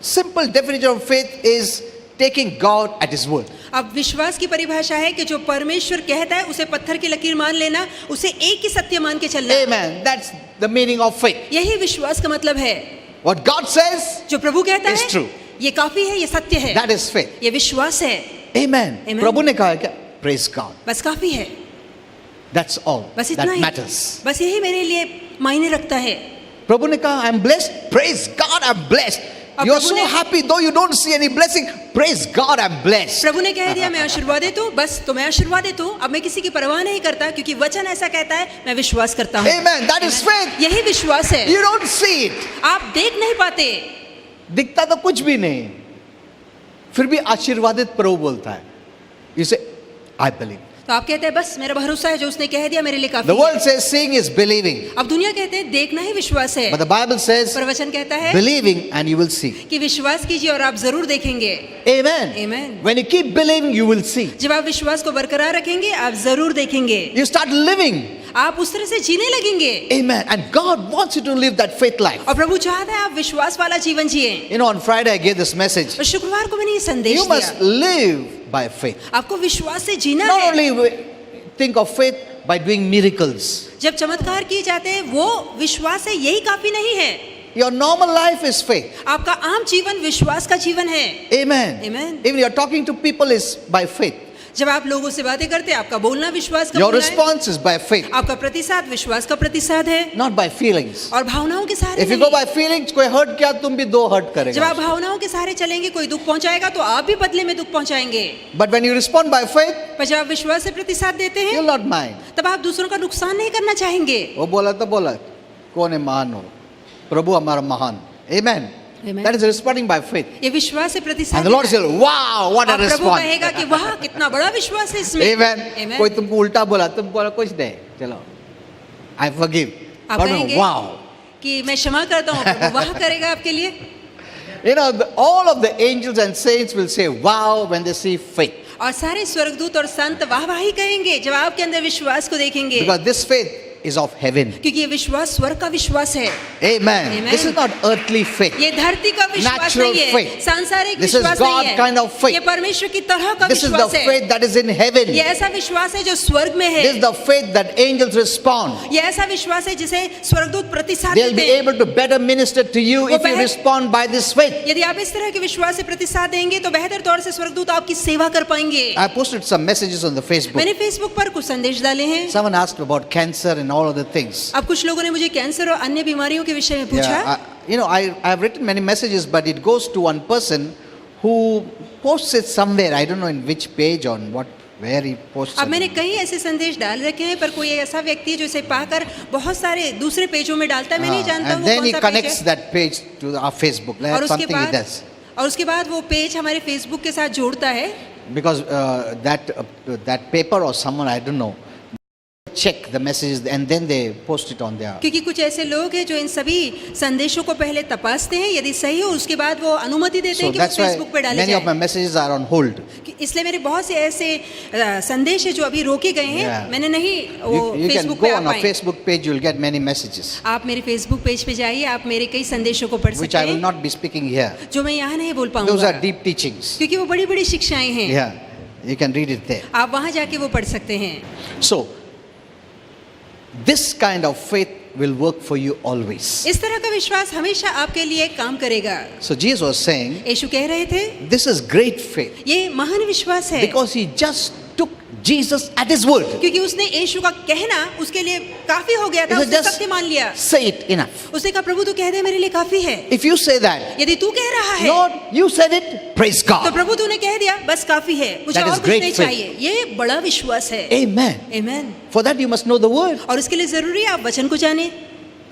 Simple definition of faith is taking God at his word. अब विश्वास की परिभाषा है कि जो परमेश्वर कहता है उसे पत्थर की लकीर मान लेना, उसे एक ही सत्य मान के चलना। Amen. That's the meaning of faith. यही विश्वास का मतलब है। What God says, जो प्रभु कहता It's है true. ये काफी है, ये सत्य है, that is faith. ये विश्वास है, Amen. Amen. प्रभु ने कहा क्या? Praise God. बस काफी है, That's all. बस इतना That ही, matters. बस यही मेरे लिए मायने रखता है। प्रभु ने कहा, I'm blessed. Praise God, I'm blessed. और You're प्रभु so ने- happy though you don't see any blessing. Praise God, I'm blessed. प्रभु ने कह दिया मैं आशीर्वादित हूँ, बस तो मैं आशीर्वादित हूँ। अब मैं किसी की परवाह नहीं करता, क्योंकि वचन ऐसा कहता है, मैं विश्वास करता हूँ। Amen. That is faith. यही विश्वास है। You don't see it. आप देख नहीं पाते, दिखता तो कुछ भी नहीं, फिर भी आशीर्वादित प्रभु बोलता है. You say, I believe. तो आप कहते हैं बस मेरा भरोसा है, जो उसने कह दिया मेरे लिए The काफी है। world says seeing is believing. अब दुनिया कहते हैं देखना ही विश्वास है, But the Bible says पर वचन कहता है believing and you will see. कि विश्वास कीजिए और आप जरूर देखेंगे। Amen. Amen. When you keep believing, you will see. जब आप विश्वास को बरकरार रखेंगे आप जरूर देखेंगे, You start living. आप उस तरह से जीने लगेंगे। Amen. And God wants you to live that faith life. और प्रभु चाहता है आप विश्वास वाला जीवन जिए। You know, on Friday I gave this message. और शुक्रवार को मैंने ये संदेश You दिया, must live by faith. आपको विश्वास से जीना Not है। only think of faith by doing miracles. जब चमत्कार किए जाते हैं वो विश्वास है, यही काफी नहीं है। Your normal life is faith. आपका आम जीवन विश्वास का जीवन है। Amen. Amen. Even you're talking to people is by faith. जब आप लोगों से बातें करते हैं आपका बोलना विश्वास का Your बोलना है। response is by faith, आपका प्रतिसाद विश्वास का प्रतिसाद है not by feelings. और भावनाओं के सहारे If you go नहीं। by feelings, कोई hurt किया तुम भी दो hurt जब करेगा. आप भावनाओं के सहारे चलेंगे, कोई दुख पहुंचाएगा तो आप भी बदले में दुख पहुंचाएंगे। But when you respond by faith, पर जब आप विश्वास से प्रतिसाद देते हैं you'll not mind. तब आप दूसरों का नुकसान नहीं करना चाहेंगे। वो बोला तो बोला, कौन है महान हो? प्रभु हमारा महान. Amen. Amen. That is responding by faith. ये विश्वास से प्रतिसाद And the Lord देना है। said, wow, what a और प्रभु response. कहेगा कि वाह कितना बड़ा विश्वास है इसमें। Amen. Amen. कोई तुमको उल्टा बोला, तुम बोला कुछ नहीं, चलो, I forgive. आप But कहेंगे wow. कि मैं क्षमा करता हूँ, प्रभु वाह करेगा आपके लिए। You know, all of the angels and saints will say wow when they see faith. और सारे स्वर्गदूत और संत वाह वाही कहेंगे जब आपके अंदर विश्वास को देखेंगे, Because this faith is of heaven. क्योंकि ये विश्वास स्वर्ग का विश्वास है। Amen. Amen. This is not earthly faith. ये धरती का विश्वास Natural नहीं है, faith. सांसारिक This is विश्वास God नहीं है, kind of faith. ये परमेश्वर की तरह का This is the विश्वास है। faith that is in heaven. ये ऐसा विश्वास है जो स्वर्ग में है। This is the faith that angels respond. ये ऐसा विश्वास है जिसे स्वर्गदूत प्रतिसाद They'll देते be हैं। able to better minister to you if you respond by this faith. यदि आप इस तरह के विश्वास से प्रतिसाद देंगे तो बेहतर तौर से स्वर्गदूत आपकी सेवा कर पाएंगे। I posted some messages on the Facebook. मैंने फेसबुक पर कुछ संदेश डाले हैं। Someone asked about cancer and all other things. अब कुछ लोगों ने मुझे कैंसर और अन्य बीमारियों के विषय में पूछा। Yeah, you know, I have written many messages, but it goes to one person who posts it somewhere. I don't know in which page, on what, where he posts अब मैंने it. कई ऐसे संदेश डाल रखे हैं, पर कोई ऐसा व्यक्ति है जो इसे पाकर बहुत सारे दूसरे पेजों में डालता है, मैं नहीं जानता And वो then कौन he सा पेज connects है। that page to our Facebook. और That's उसके something he बाद does. और उसके बाद वो पेज हमारे फेसबुक के साथ जोड़ता है। Because that paper or someone, I don't know, check the messages and then they post it on their. क्योंकि कुछ ऐसे लोग हैं जो इन सभी संदेशों को पहले तपासते हैं, यदि सही हो उसके बाद वो अनुमति देते So हैं कि वो that's why फेसबुक पे डाले many of my जाएं। messages are on hold. इसलिए मेरे बहुत से ऐसे संदेश है जो अभी रोके गए हैं। Yeah. मैंने नहीं वो You can फेसबुक go पे आ on our पाए। Facebook page, you'll get many messages, आप मेरे फेसबुक पेज पे जाइए, आप मेरे कई संदेशों को पढ़ which सकते I will हैं not be speaking here. जो मैं यहाँ नहीं बोल Those are पाऊंगा, deep teachings. क्योंकि वो बड़ी बड़ी शिक्षाएं हैं। Yeah, you can read it there. आप वहाँ जाके वो पढ़ सकते हैं। So, this kind of faith will work for you always. इस तरह का विश्वास हमेशा आपके लिए काम करेगा। So Jesus was saying, यीशु कह रहे थे this is great faith ये महान विश्वास है, because he just took Jesus at his word. क्योंकि उसने यीशु का कहना उसके लिए काफी हो गया था, He said, उसने just सत्य मान लिया। say it enough. उसने कहा प्रभु तू कह दे मेरे लिए काफी है। If you say that, यदि तू कह रहा है Lord, you said it, praise तो God. प्रभु तूने कह दिया बस काफी है, मुझे That is और कुछ great नहीं faith. चाहिए। ये बड़ा विश्वास है। Amen. Amen. For that you must know the word. और इसके लिए जरूरी है आप वचन को जाने।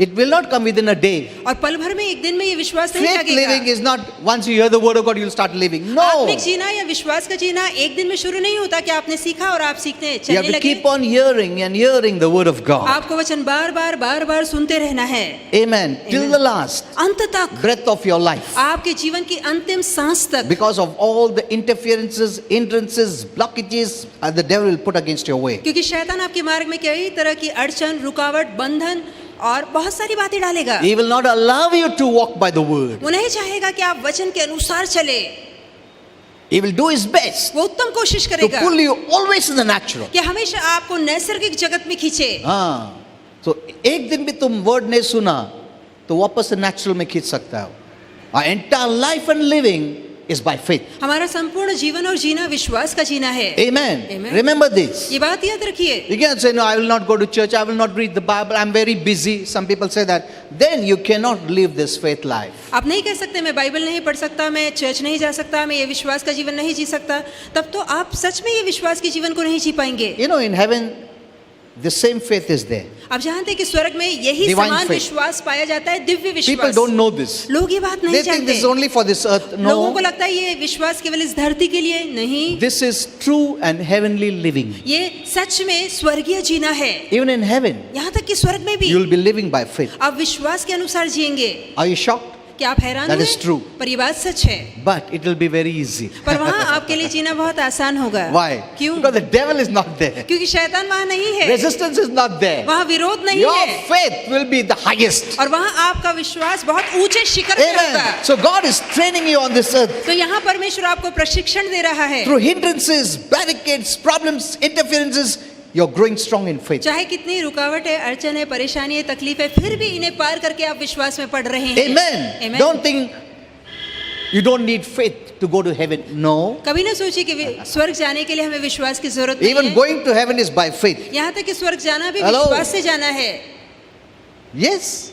It will not come within a day. और पल भर में एक दिन में ये विश्वास नहीं Faith living जागेगा। is not once you hear the word of God, you'll start living. No. आत्मिक जीना या विश्वास का जीना एक दिन में शुरू नहीं होता कि आपने सीखा और आप सीखने You चलने have to लगे। keep on hearing and hearing the word of God. आपको वचन बार बार सुनते रहना है। Amen. Till the last अंत तक, breath of your life. आपके जीवन की अंतिम सांस तक। Because of all the interferences, hindrances, blockages the devil will put against your way. क्योंकि शैतान आपके मार्ग में कई तरह की अड़चन, रुकावट, बंधन और बहुत सारी बातें डालेगा। He will not allow you to walk by the word. वो नहीं चाहेगा कि आप वचन के अनुसार चले। He will do his best वो उत्तम कोशिश to करेगा pull you always in the natural. कि हमेशा आपको नैसर्गिक जगत में खींचे। हाँ, तो एक दिन भी तुम वर्ड नहीं सुना तो वापस से नेचुरल में खींच सकता हो। Our entire life and living is by faith. हमारा संपूर्ण जीवन और जीना विश्वास का जीना है। Amen. Amen. Remember this. ये बात याद रखिए। You can't say, no, I will not go to church, I will not read the Bible, I'm very busy. Some people say that. Then you cannot live this faith life. आप नहीं कह सकते मैं Bible नहीं पढ़ सकता, मैं church नहीं जा सकता, मैं ये विश्वास का जीवन नहीं जी सकता। तब तो आप सच में ये विश्वास के जीवन को नहीं जी पाएंगे। You know, in heaven, the same faith is there. आप जानते हैं कि स्वर्ग में यही Divine समान faith. विश्वास पाया जाता है, दिव्य People विश्वास। don't know this. लोग ये बात They नहीं think this is जानते। only for this earth. लोगों को No. लगता है ये विश्वास केवल इस धरती के लिए नहीं, This is true and heavenly living. ये सच में स्वर्गीय जीना है। Even in heaven, यहाँ तक कि स्वर्ग में भी you will be living by faith. आप विश्वास के अनुसार जिएंगे। Are you shocked? क्या आप हैरान That हुए? is true. पर ये बात सच है। But it will be very easy. पर वहाँ आपके लिए जीना बहुत आसान होगा। Why? क्यों? Because the devil is not there. क्योंकि शैतान वहाँ नहीं है, Resistance is not there. वहाँ विरोध नहीं Your है, faith will be the highest. और वहाँ आपका विश्वास बहुत ऊंचे शिखर पे होगा। Amen. So God is training you on this earth तो यहाँ परमेश्वर आपको प्रशिक्षण दे रहा है। through hindrances, barricades, problems, interferences. You're growing strong in faith. चाहे कितनी रुकावट है, अड़चन है, परेशानी है, तकलीफ है, फिर भी इन्हें पार करके आप विश्वास में पढ़ रहे हैं। Amen. Amen. Don't think you don't need faith to go to heaven. No. कभी ना सोचिए कि स्वर्ग जाने के लिए हमें विश्वास की जरूरत नहीं Even है। going to heaven is by faith. यहाँ तक कि स्वर्ग जाना भी Hello. विश्वास से जाना है। Yes.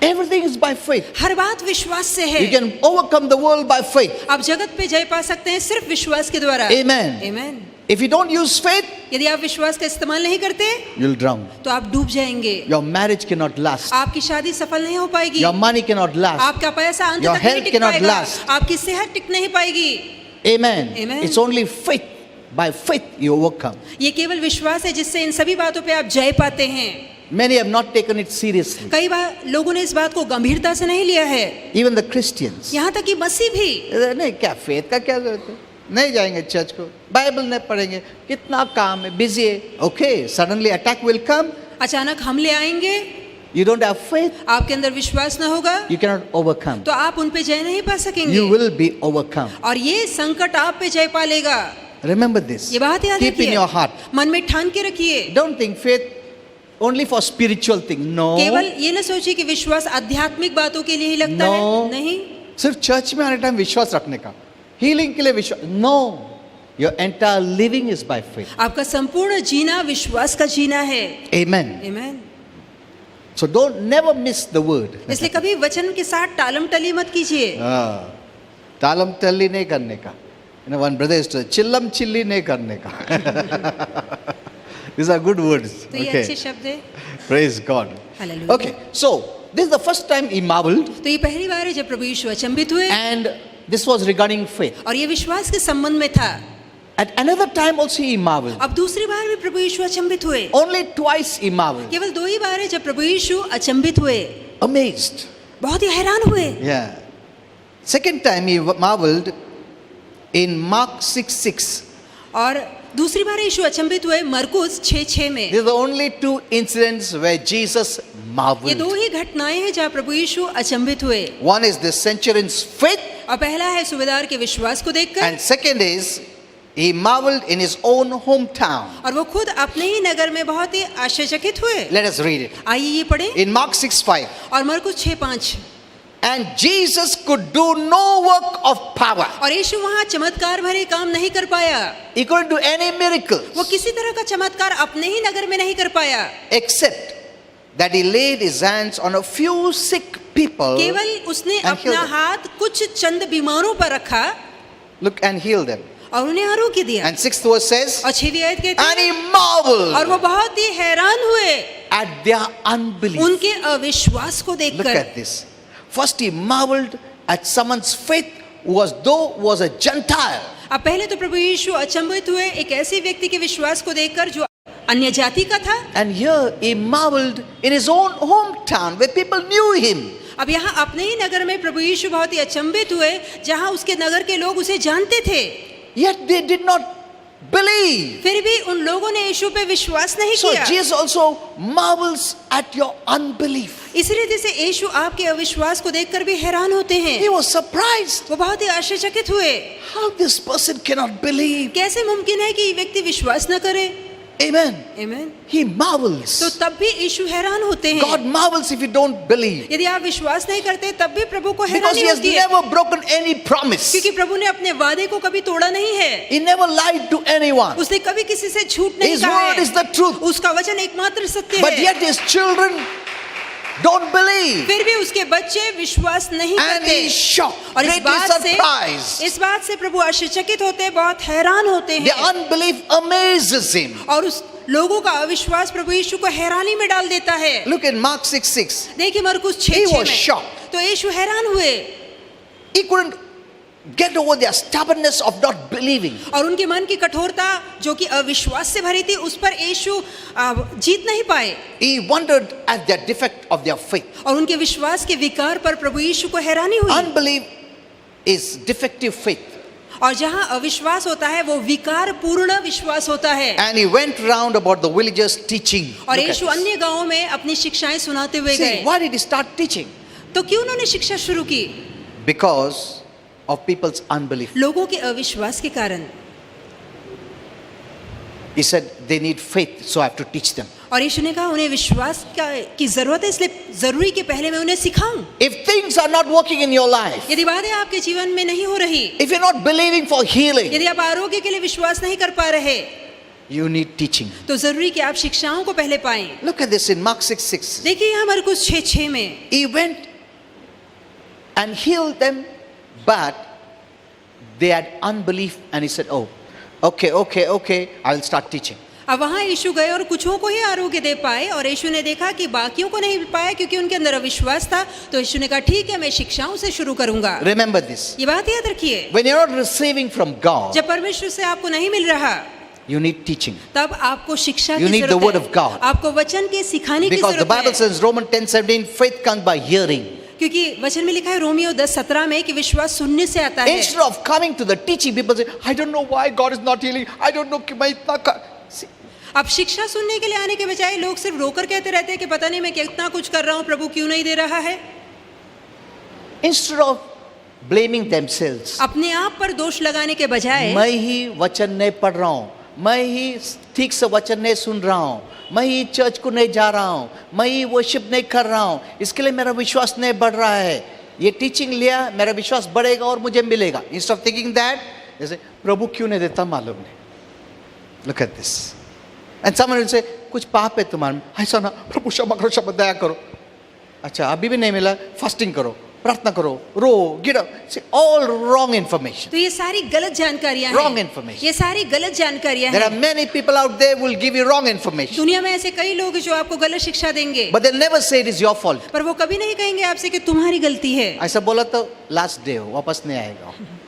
Everything is by faith. हर बात विश्वास से है। You can overcome the world by faith. आप जगत पे जय पा सकते हैं सिर्फ विश्वास के द्वारा। Amen. Amen. If you don't use faith, यदि आप विश्वास का इस्तेमाल नहीं करते you'll drown. तो आप डूब जाएंगे। Your marriage cannot last. आपकी शादी सफल नहीं हो पाएगी। Your money cannot last. आपका पैसा अंत Your तक नहीं health टिक cannot पाएगा। last. आपकी सेहत टिक नहीं पाएगी। Amen. Amen. It's only faith. By faith you overcome. ये केवल विश्वास है जिससे इन सभी बातों पे आप जय पाते हैं। Many have not taken it seriously. कई बार लोगों ने इस बात को गंभीरता से नहीं लिया है। Even the Christians. यहाँ तक कि मसीह भी नहीं, क्या faith का क्या जरूरत है? नहीं जाएंगे चर्च को, बाइबल नहीं पढ़ेंगे, कितना काम है, बिजी है. Okay, suddenly attack will come. अचानक हमले आएंगे, You don't have faith. आपके अंदर विश्वास न होगा You cannot overcome. तो आप उन पे जय नहीं पा सकेंगे। You will be overcome. और ये संकट आप पे जय पा लेगा। Remember this. ये बात याद Keep in रखिए, your heart. मन में ठान के रखिए। Don't think faith only for spiritual thing. No. केवल ये न सोचिए कि विश्वास आध्यात्मिक बातों के लिए ही लगता No. है। नहीं, सिर्फ चर्च में आने टाइम विश्वास रखने का, हीलिंग के लिए विश्वास. No. Your entire living is by faith. आपका संपूर्ण जीना विश्वास का जीना है। Amen. Amen. So don't never miss the word. इसलिए कभी वचन के साथ टालम टली मत कीजिए। तालम तल्ली नहीं करने का. You know, one brother used to चिल्लम चिल्ली नहीं करने का. These are good words. तो ये अच्छे शब्द है। Praise God. Hallelujah. Okay, so this is the first time he marveled, तो ये पहली बार है जब प्रभु यीशु अचंभित हुए, and this was regarding faith. और ये विश्वास के संबंध में था। At another time also he marveled. अब दूसरी बार भी प्रभु यीशु अचंभित हुए। Only twice he marveled. केवल दो ही बार है जब प्रभु यीशु अचंभित हुए, Amazed. बहुत ही हैरान हुए। Yeah. Second time he marveled in Mark 6:6. और दूसरी बार यीशु अचंभित हुए मरकुस 6:6 में। These are the only two incidents where Jesus ये marveled. दो ही घटनाएं हैं जहाँ प्रभु यीशु अचंभित हुए। One is the centurion's faith, और पहला है सुबेदार के विश्वास को देखकर, and second is he marveled in his own hometown. और वो खुद अपने ही नगर में बहुत ही आश्चर्यचकित हुए। Let us read it. आइए ये पढ़ें। In Mark 6:5. और मरकुस 6:5, And Jesus could do no work of power. और यीशु वहाँ चमत्कार भरे काम नहीं कर पाया। He couldn't do any miracles वो किसी तरह का चमत्कार अपने ही नगर में नहीं कर पाया, except that he laid his hands on a few sick people. केवल उसने and healed अपना them. हाथ कुछ चंद बीमारों पर रखा Look, and heal them. और उन्हें आरोग्य दिया। And 6th verse says, और 6वीं आयत कहती and है, he और marveled वो बहुत ही हैरान हुए at their unbelief. उनके अविश्वास को Look देखकर। at this. First he marveled at someone's faith who was a Gentile. अब पहले तो प्रभु यीशु अचंभित हुए एक ऐसे व्यक्ति के विश्वास को देखकर जो अन्य जाति का था। And here he marveled in his own hometown where people knew him. अब यहाँ अपने ही नगर में प्रभु यीशु बहुत ही अचंभित हुए जहाँ उसके नगर के लोग उसे जानते थे। Yet they did not believe. फिर भी उन लोगों ने यीशु पे विश्वास नहीं So किया। Jesus also marvels at your unbelief. इसी रीति से यीशु आपके अविश्वास को देखकर भी हैरान होते हैं। He was surprised. वो बहुत ही आश्चर्यचकित हुए, How this person cannot believe. कैसे मुमकिन है कि ये व्यक्ति विश्वास न करे। Amen. आमीन। He marvels. तो तब भी यीशु हैरान होते हैं। God marvels if you don't believe. यदि आप विश्वास नहीं करते तब भी प्रभु को Because हैरानी he has होती है, never broken any promise. क्योंकि प्रभु ने अपने वादे को कभी तोड़ा नहीं है। He never lied to anyone. उसने कभी किसी से झूठ नहीं His कहा word है। is the truth. उसका वचन एकमात्र सत्य But है। yet his children don't believe. फिर भी उसके बच्चे विश्वास नहीं And करते he is shocked, और greatly surprised. इस बात से प्रभु आश्चर्यचकित होते हैं, बहुत हैरान होते The हैं unbelief amazes him. और उस लोगों का अविश्वास प्रभु यीशु को हैरानी में डाल देता है। Look in Mark 6:6. देखिए मरकुस He 6:6 was में shocked. तो यीशु हैरान हुए He couldn't get over their stubbornness of not believing. और उनके मन की कठोरता जो कि अविश्वास से भरी थी उस पर यीशु जीत नहीं पाए He wondered at their defect of their faith. और उनके विश्वास के विकार पर प्रभु यीशु को हैरानी हुई। Unbelief is defective faith. और जहाँ अविश्वास होता है वो विकार पूर्ण विश्वास होता है। And he went round about the villages teaching. और Look at यीशु this. अन्य गांवों में अपनी शिक्षाएं सुनाते हुए See, गए। why did he start teaching? तो क्यों उन्होंने शिक्षा शुरू की? Because of people's unbelief. लोगों के अविश्वास के कारण। He said they need faith, so I have to teach them. और यीशु ने कहा उन्हें विश्वास की जरूरत है, इसलिए जरूरी कि पहले मैं उन्हें सिखाऊं। If things are not working in your life, यदि बातें आपके जीवन में नहीं हो रही, if you're not believing for healing, यदि आप आरोग्य के लिए विश्वास नहीं कर पा रहे, you need teaching. तो जरूरी कि आप शिक्षाओं को पहले पाएं। Look at this in Mark 6:6. देखिए यहाँ मरकुस 6:6 में He went and healed them, but they had unbelief, and he said, "Oh, okay, I will start teaching." अब वहाँ यीशु गए और कुछों को ही आरोग्य दे पाए और यीशु ने देखा कि बाकियों को नहीं पाया क्योंकि उनके अंदर अविश्वास था। तो यीशु ने कहा ठीक है, मैं शिक्षाओं से शुरू करूंगा। Remember this. ये बात याद रखिए, When you're not receiving from God, जब परमेश्वर से आपको नहीं मिल रहा you need teaching. तब आपको शिक्षा You की need the जरूरत word है। of God. आपको वचन के सिखाने की Because the जरूरत Bible है, says, Romans 10:17, faith comes by hearing. क्योंकि वचन में लिखा है रोमियो 10:17 में कि विश्वास सुनने से आता है। Instead of coming to the teaching, people say, I don't know why God is not healing. I don't know कि मैं इतना See, अब शिक्षा सुनने के लिए आने के बजाय लोग सिर्फ रोकर कहते रहते हैं कि पता नहीं मैं कितना कुछ कर रहा हूँ, प्रभु क्यों नहीं दे रहा है। instead of blaming themselves, अपने आप पर दोष लगाने के बजाय मैं ही वचन नहीं पढ़ रहा हूँ, मैं ही ठीक से वचन नहीं सुन रहा हूँ, मैं ही चर्च को नहीं जा रहा हूँ, मैं ही वर्शिप नहीं कर रहा हूँ, इसके लिए मेरा विश्वास नहीं बढ़ रहा है। ये टीचिंग लिया, मेरा विश्वास बढ़ेगा और मुझे मिलेगा। Instead of thinking that, जैसे प्रभु क्यों नहीं देता मालूम नहीं। Look at this. And someone will say, कुछ पाप है तुम्हारे में, ऐसा ना, प्रभु क्षमा करो, क्षमा दया करो। अच्छा अभी भी नहीं मिला, फास्टिंग करो, प्रार्थना करो, रो, गिरो। See, all wrong information. तो ये सारी गलत जानकारियां Wrong हैं। information. ये सारी गलत जानकारियां There are हैं। many people out there who will give you wrong information, दुनिया में ऐसे कई लोग हैं जो आपको गलत शिक्षा देंगे, but they'll never say it is your fault. पर वो कभी नहीं कहेंगे आपसे कि तुम्हारी गलती है। ऐसा बोला तो लास्ट डे हो, वापस नहीं आएगा।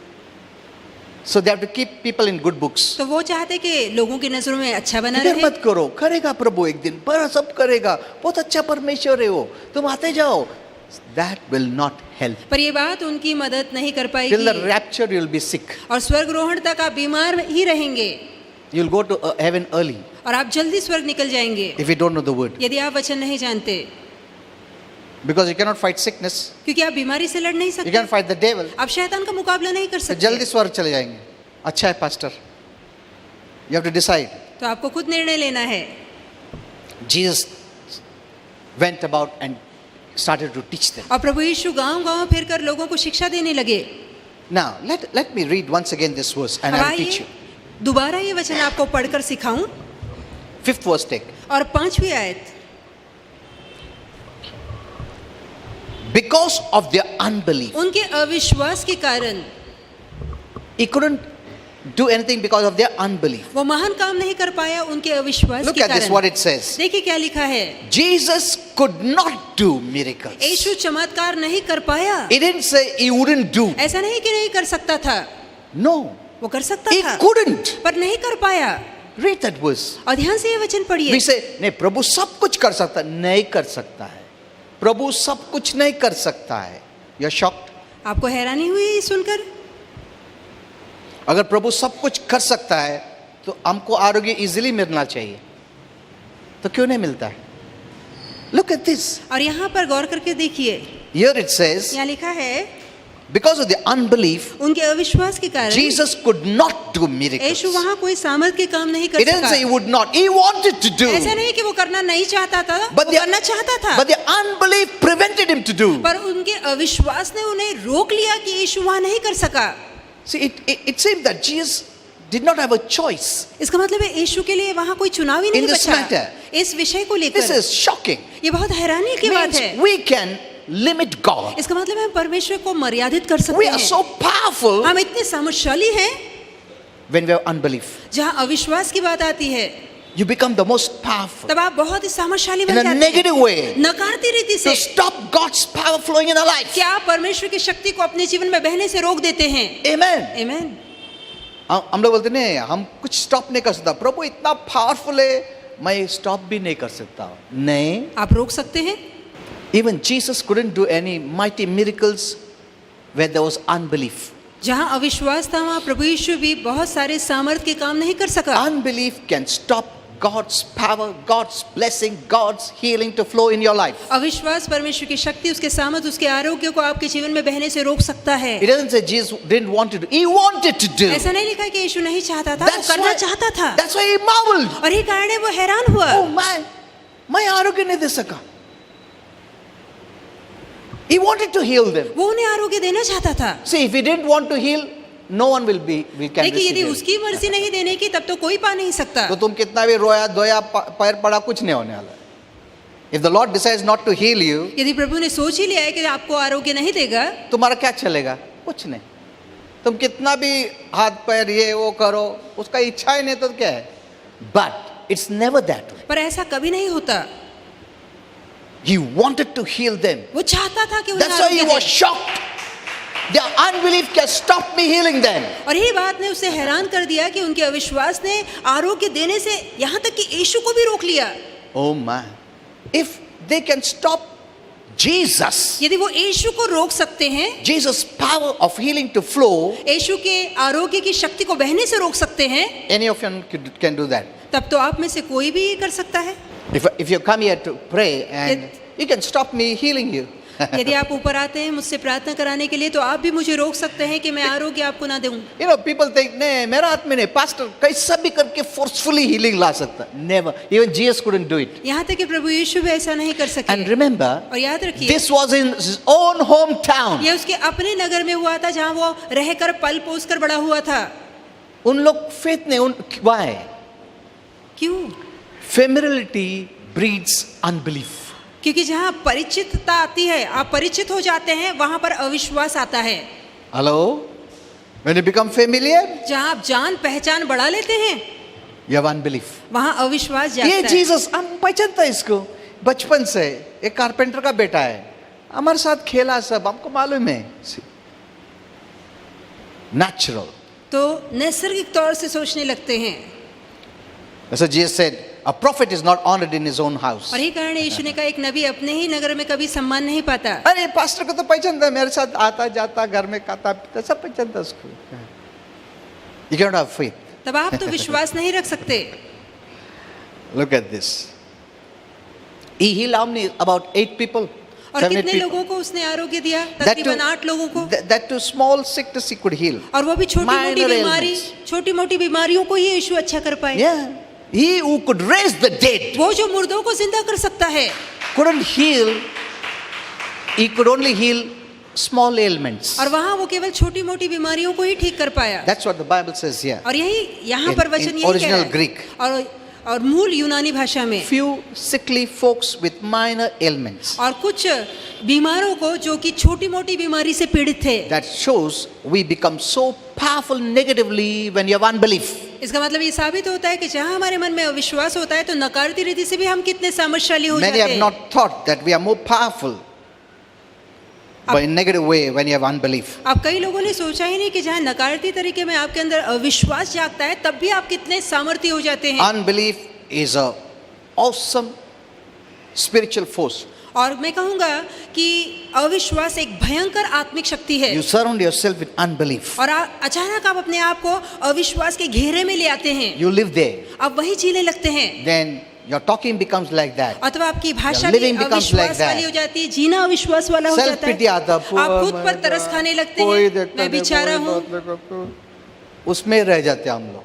So they have to keep people in good books. तो वो चाहते कि लोगों की नजरों में अच्छा बना फिक्र रहे। मत करो, करेगा प्रभु एक दिन, पर सब करेगा, बहुत अच्छा परमेश्वर है वो, तुम आते जाओ। That will not help. पर ये बात उनकी मदद नहीं कर Till the पाएगी rapture you will be sick. और स्वर्गरोहण तक आप बीमार ही रहेंगे You will go to heaven early और आप जल्दी स्वर्ग निकल जाएंगे if you don't know the word. यदि आप वचन नहीं जानते, Because you cannot fight sickness, क्योंकि आप बीमारी से लड़ नहीं you सकते, can't fight the devil. आप शैतान का मुकाबला नहीं कर तो जल्दी सकते। स्वर्ग चले जाएंगे। अच्छा है pastor, you have to decide. तो आपको खुद निर्णय लेना है। Jesus went about and started to teach them. और प्रभु यीशु गांव-गांव फिरकर लोगों को शिक्षा देने लगे। Now let me read once again this verse and अब I will teach you. आइए दोबारा ये वचन आपको पढ़कर सिखाऊं। 5th verse take. और 5वीं आयत, Because of their unbelief, उनके अविश्वास के कारण he couldn't do anything because of their unbelief. वो महान काम नहीं कर पाया उनके अविश्वास Look के at this, what कारण। it says. देखिए क्या लिखा है, Jesus could not do miracles. यीशु चमत्कार नहीं कर पाया। He didn't say he wouldn't do. ऐसा नहीं कि नहीं कर सकता था, No, वो कर सकता he था couldn't. पर नहीं कर पाया। Read that verse. और ध्यान से ये वचन पढ़िए। We say, नहीं प्रभु सब कुछ कर सकता है, नहीं कर सकता है। प्रभु सब कुछ नहीं कर सकता है। You're shocked? आपको हैरानी हुई ये सुनकर? अगर प्रभु सब कुछ कर सकता है तो हमको आरोग्य इजीली मिलना चाहिए, तो क्यों नहीं मिलता है? Look at this. और यहाँ पर गौर करके देखिए, Here it says, यहाँ लिखा है because of the unbelief, उनके अविश्वास के कारण Jesus could not do miracles. यीशु वहाँ कोई सामर्थ के काम नहीं He कर didn't say he सका। would not. He wanted to do. ऐसा नहीं कि वो करना नहीं चाहता था, But वो the, करना चाहता था, but the unbelief prevented him to do. पर उनके अविश्वास ने उन्हें रोक लिया कि यीशु वहाँ नहीं कर सका। See, it seemed that Jesus did not have a choice. इसका मतलब है यीशु के लिए वहाँ कोई चुनाव ही नहीं In this बचा matter. इस विषय को This लेकर। is shocking. ये बहुत हैरानी की बात Means है। we can limit God. इसका मतलब है हम परमेश्वर को मर्यादित कर We सकते are हैं। so powerful हम इतने सामर्थ्यशाली हैं। when we have unbelief. जहाँ अविश्वास की बात आती है You become the most powerful तब आप बहुत ही सामर्थ्यशाली in बन a जाते negative हैं way नकारती रीति से to stop God's power flowing in our life. कि आप परमेश्वर की शक्ति को अपने जीवन में बहने से रोक देते हैं। Amen. आमीन। हम लोग बोलते नहीं हम कुछ स्टॉप नहीं कर सकता, प्रभु इतना पावरफुल है मैं स्टॉप भी नहीं कर सकता। नहीं, आप रोक सकते हैं। even Jesus couldn't do any mighty miracles where there was unbelief. जहाँ अविश्वास था वहाँ प्रभु यीशु भी बहुत सारे सामर्थ के काम नहीं कर सका। Unbelief can stop God's power, God's blessing, God's healing to flow in your life. अविश्वास परमेश्वर की शक्ति, उसके सामर्थ, उसके आरोग्य को आपके जीवन में बहने से रोक सकता है। It doesn't say Jesus didn't want to do, he wanted to do. ऐसा नहीं लिखा कि यीशु नहीं चाहता था, वो That's करना why, चाहता था। that's why he marveled. और ये कारण है वो हैरान हुआ। Oh मैं आरोग्य नहीं दे सका। He wanted to heal them. वो उन्हें आरोग्य देना चाहता था। See, if he didn't want to heal, no one will can लेकिन receive यदि healing. उसकी मर्जी नहीं देने की तब तो कोई पा नहीं सकता। तो तुम कितना भी रोया धोया पैर पड़ा कुछ नहीं होने वाला। If the Lord decides not to heal you, यदि प्रभु ने सोच ही लिया है कि आपको आरोग्य नहीं देगा, तुम्हारा क्या चलेगा? कुछ नहीं। तुम कितना भी हाथ पैर ये वो करो, उसका इच्छा ही नहीं तो क्या है? But it's never that way. पर ऐसा कभी नहीं होता। He wanted to heal them. वो चाहता था कि उन्हें That's why he आरोग्य was they. shocked. Their unbelief can stop me healing them. और यही बात ने उसे हैरान कर दिया कि उनके अविश्वास ने आरोग्य देने से यहाँ तक कि यीशु को भी रोक लिया। Oh man. If they can stop Jesus, यदि वो यीशु को रोक सकते हैं, Jesus' power of healing to flow, यीशु के आरोग्य की शक्ति को बहने से रोक सकते हैं, any of you can do that. तब तो आप में से कोई भी ये कर सकता है। If you come here to pray and you can stop me healing you. यदि आप ऊपर आते हैं मुझसे प्रार्थना कराने के लिए तो आप भी मुझे रोक सकते हैं कि मैं आरोग्य आपको ना दूं। You know, people think, नहीं मेरा हाथ में नहीं, pastor कैसा भी करके forcefully healing ला सकता। Never. Even Jesus couldn't do it. यहाँ तक कि प्रभु यीशु भी ऐसा नहीं कर सके। And remember, और याद रखिए, this was in his own hometown. ये उसके अपने नगर में हुआ था जहाँ वो रहकर पल पोस कर बड़ा हुआ था। उन लोग faith नहीं, why? क्यों? Familiarity breeds unbelief. क्योंकि जहाँ परिचितता आती है, आप परिचित हो जाते हैं, वहां पर अविश्वास आता है। Hello? When you become familiar, जहाँ आप जान पहचान बढ़ा लेते हैं, you have unbelief. वहां अविश्वास ये जागता है। जीसस हम पहचानता है इसको बचपन से, एक कारपेंटर का बेटा है, हमारे साथ खेला सब, हमको मालूम है। नेचुरल। तो नैसर्गिक तौर से सोचने लगते हैं। So Jesus said, a prophet is not honored in his own house. और यही कारण है यीशु ने कहा एक नबी अपने ही नगर में कभी सम्मान नहीं पाता। अरे पास्टर को तो पहचानता है, मेरे साथ आता जाता, घर में खाता पीता, सब पहचानता उसको। You cannot have faith. तब आप तो विश्वास नहीं रख सकते। Look at this. He healed how many? About 8 people. और 7, 8 कितने people. लोगों को उसने आरोग्य दिया? That तकरीबन 8 लोगों को। that too small sickness he could heal. और वो भी छोटी मोटी Minor बीमारी, ailments. छोटी मोटी बीमारियों को ही यीशु अच्छा कर पाए। Yeah. He who could raise the dead वो जो मुर्दों को जिंदा कर सकता है, couldn't heal. He could only heal small ailments. और वहाँ वो केवल छोटी मोटी बीमारियों को ही ठीक कर पाया। That's what the Bible says here. और यही यहाँ In- पर वचन in यही कह original रहा है। Greek. और मूल यूनानी भाषा में Few sickly folks with minor ailments. और कुछ बीमारों को जो कि छोटी मोटी बीमारी से पीड़ित थे। That shows we become so powerful negatively when you have unbelief. इसका मतलब ये साबित होता है कि जहाँ हमारे मन में अविश्वास होता है तो नकारती रीति से भी हम कितने सामर्थ्यशाली हो Many जाते have हैं। not thought that we are more powerful, but in negative way when you have unbelief. अब कई लोगों ने सोचा ही नहीं कि जहाँ नकारती तरीके में आपके अंदर अविश्वास जागता है तब भी आप कितने सामर्थ्य हो जाते हैं। Unbelief is a awesome spiritual force. और मैं कहूँगा कि अविश्वास एक भयंकर आत्मिक शक्ति है। You surround yourself with unbelief. और अचानक आप अपने आप को अविश्वास के घेरे में ले आते हैं। You live there. आप वही जीने लगते हैं। Then your talking becomes like that. अथवा आपकी भाषा Your भी living becomes like अविश्वास that. वाली हो जाती है, जीना अविश्वास वाला हो जाता Self-pity आता है। आप खुद पर तरस खाने लगते हैं, मैं बेचारा हूँ। उसमें रह जाते हैं हम लोग।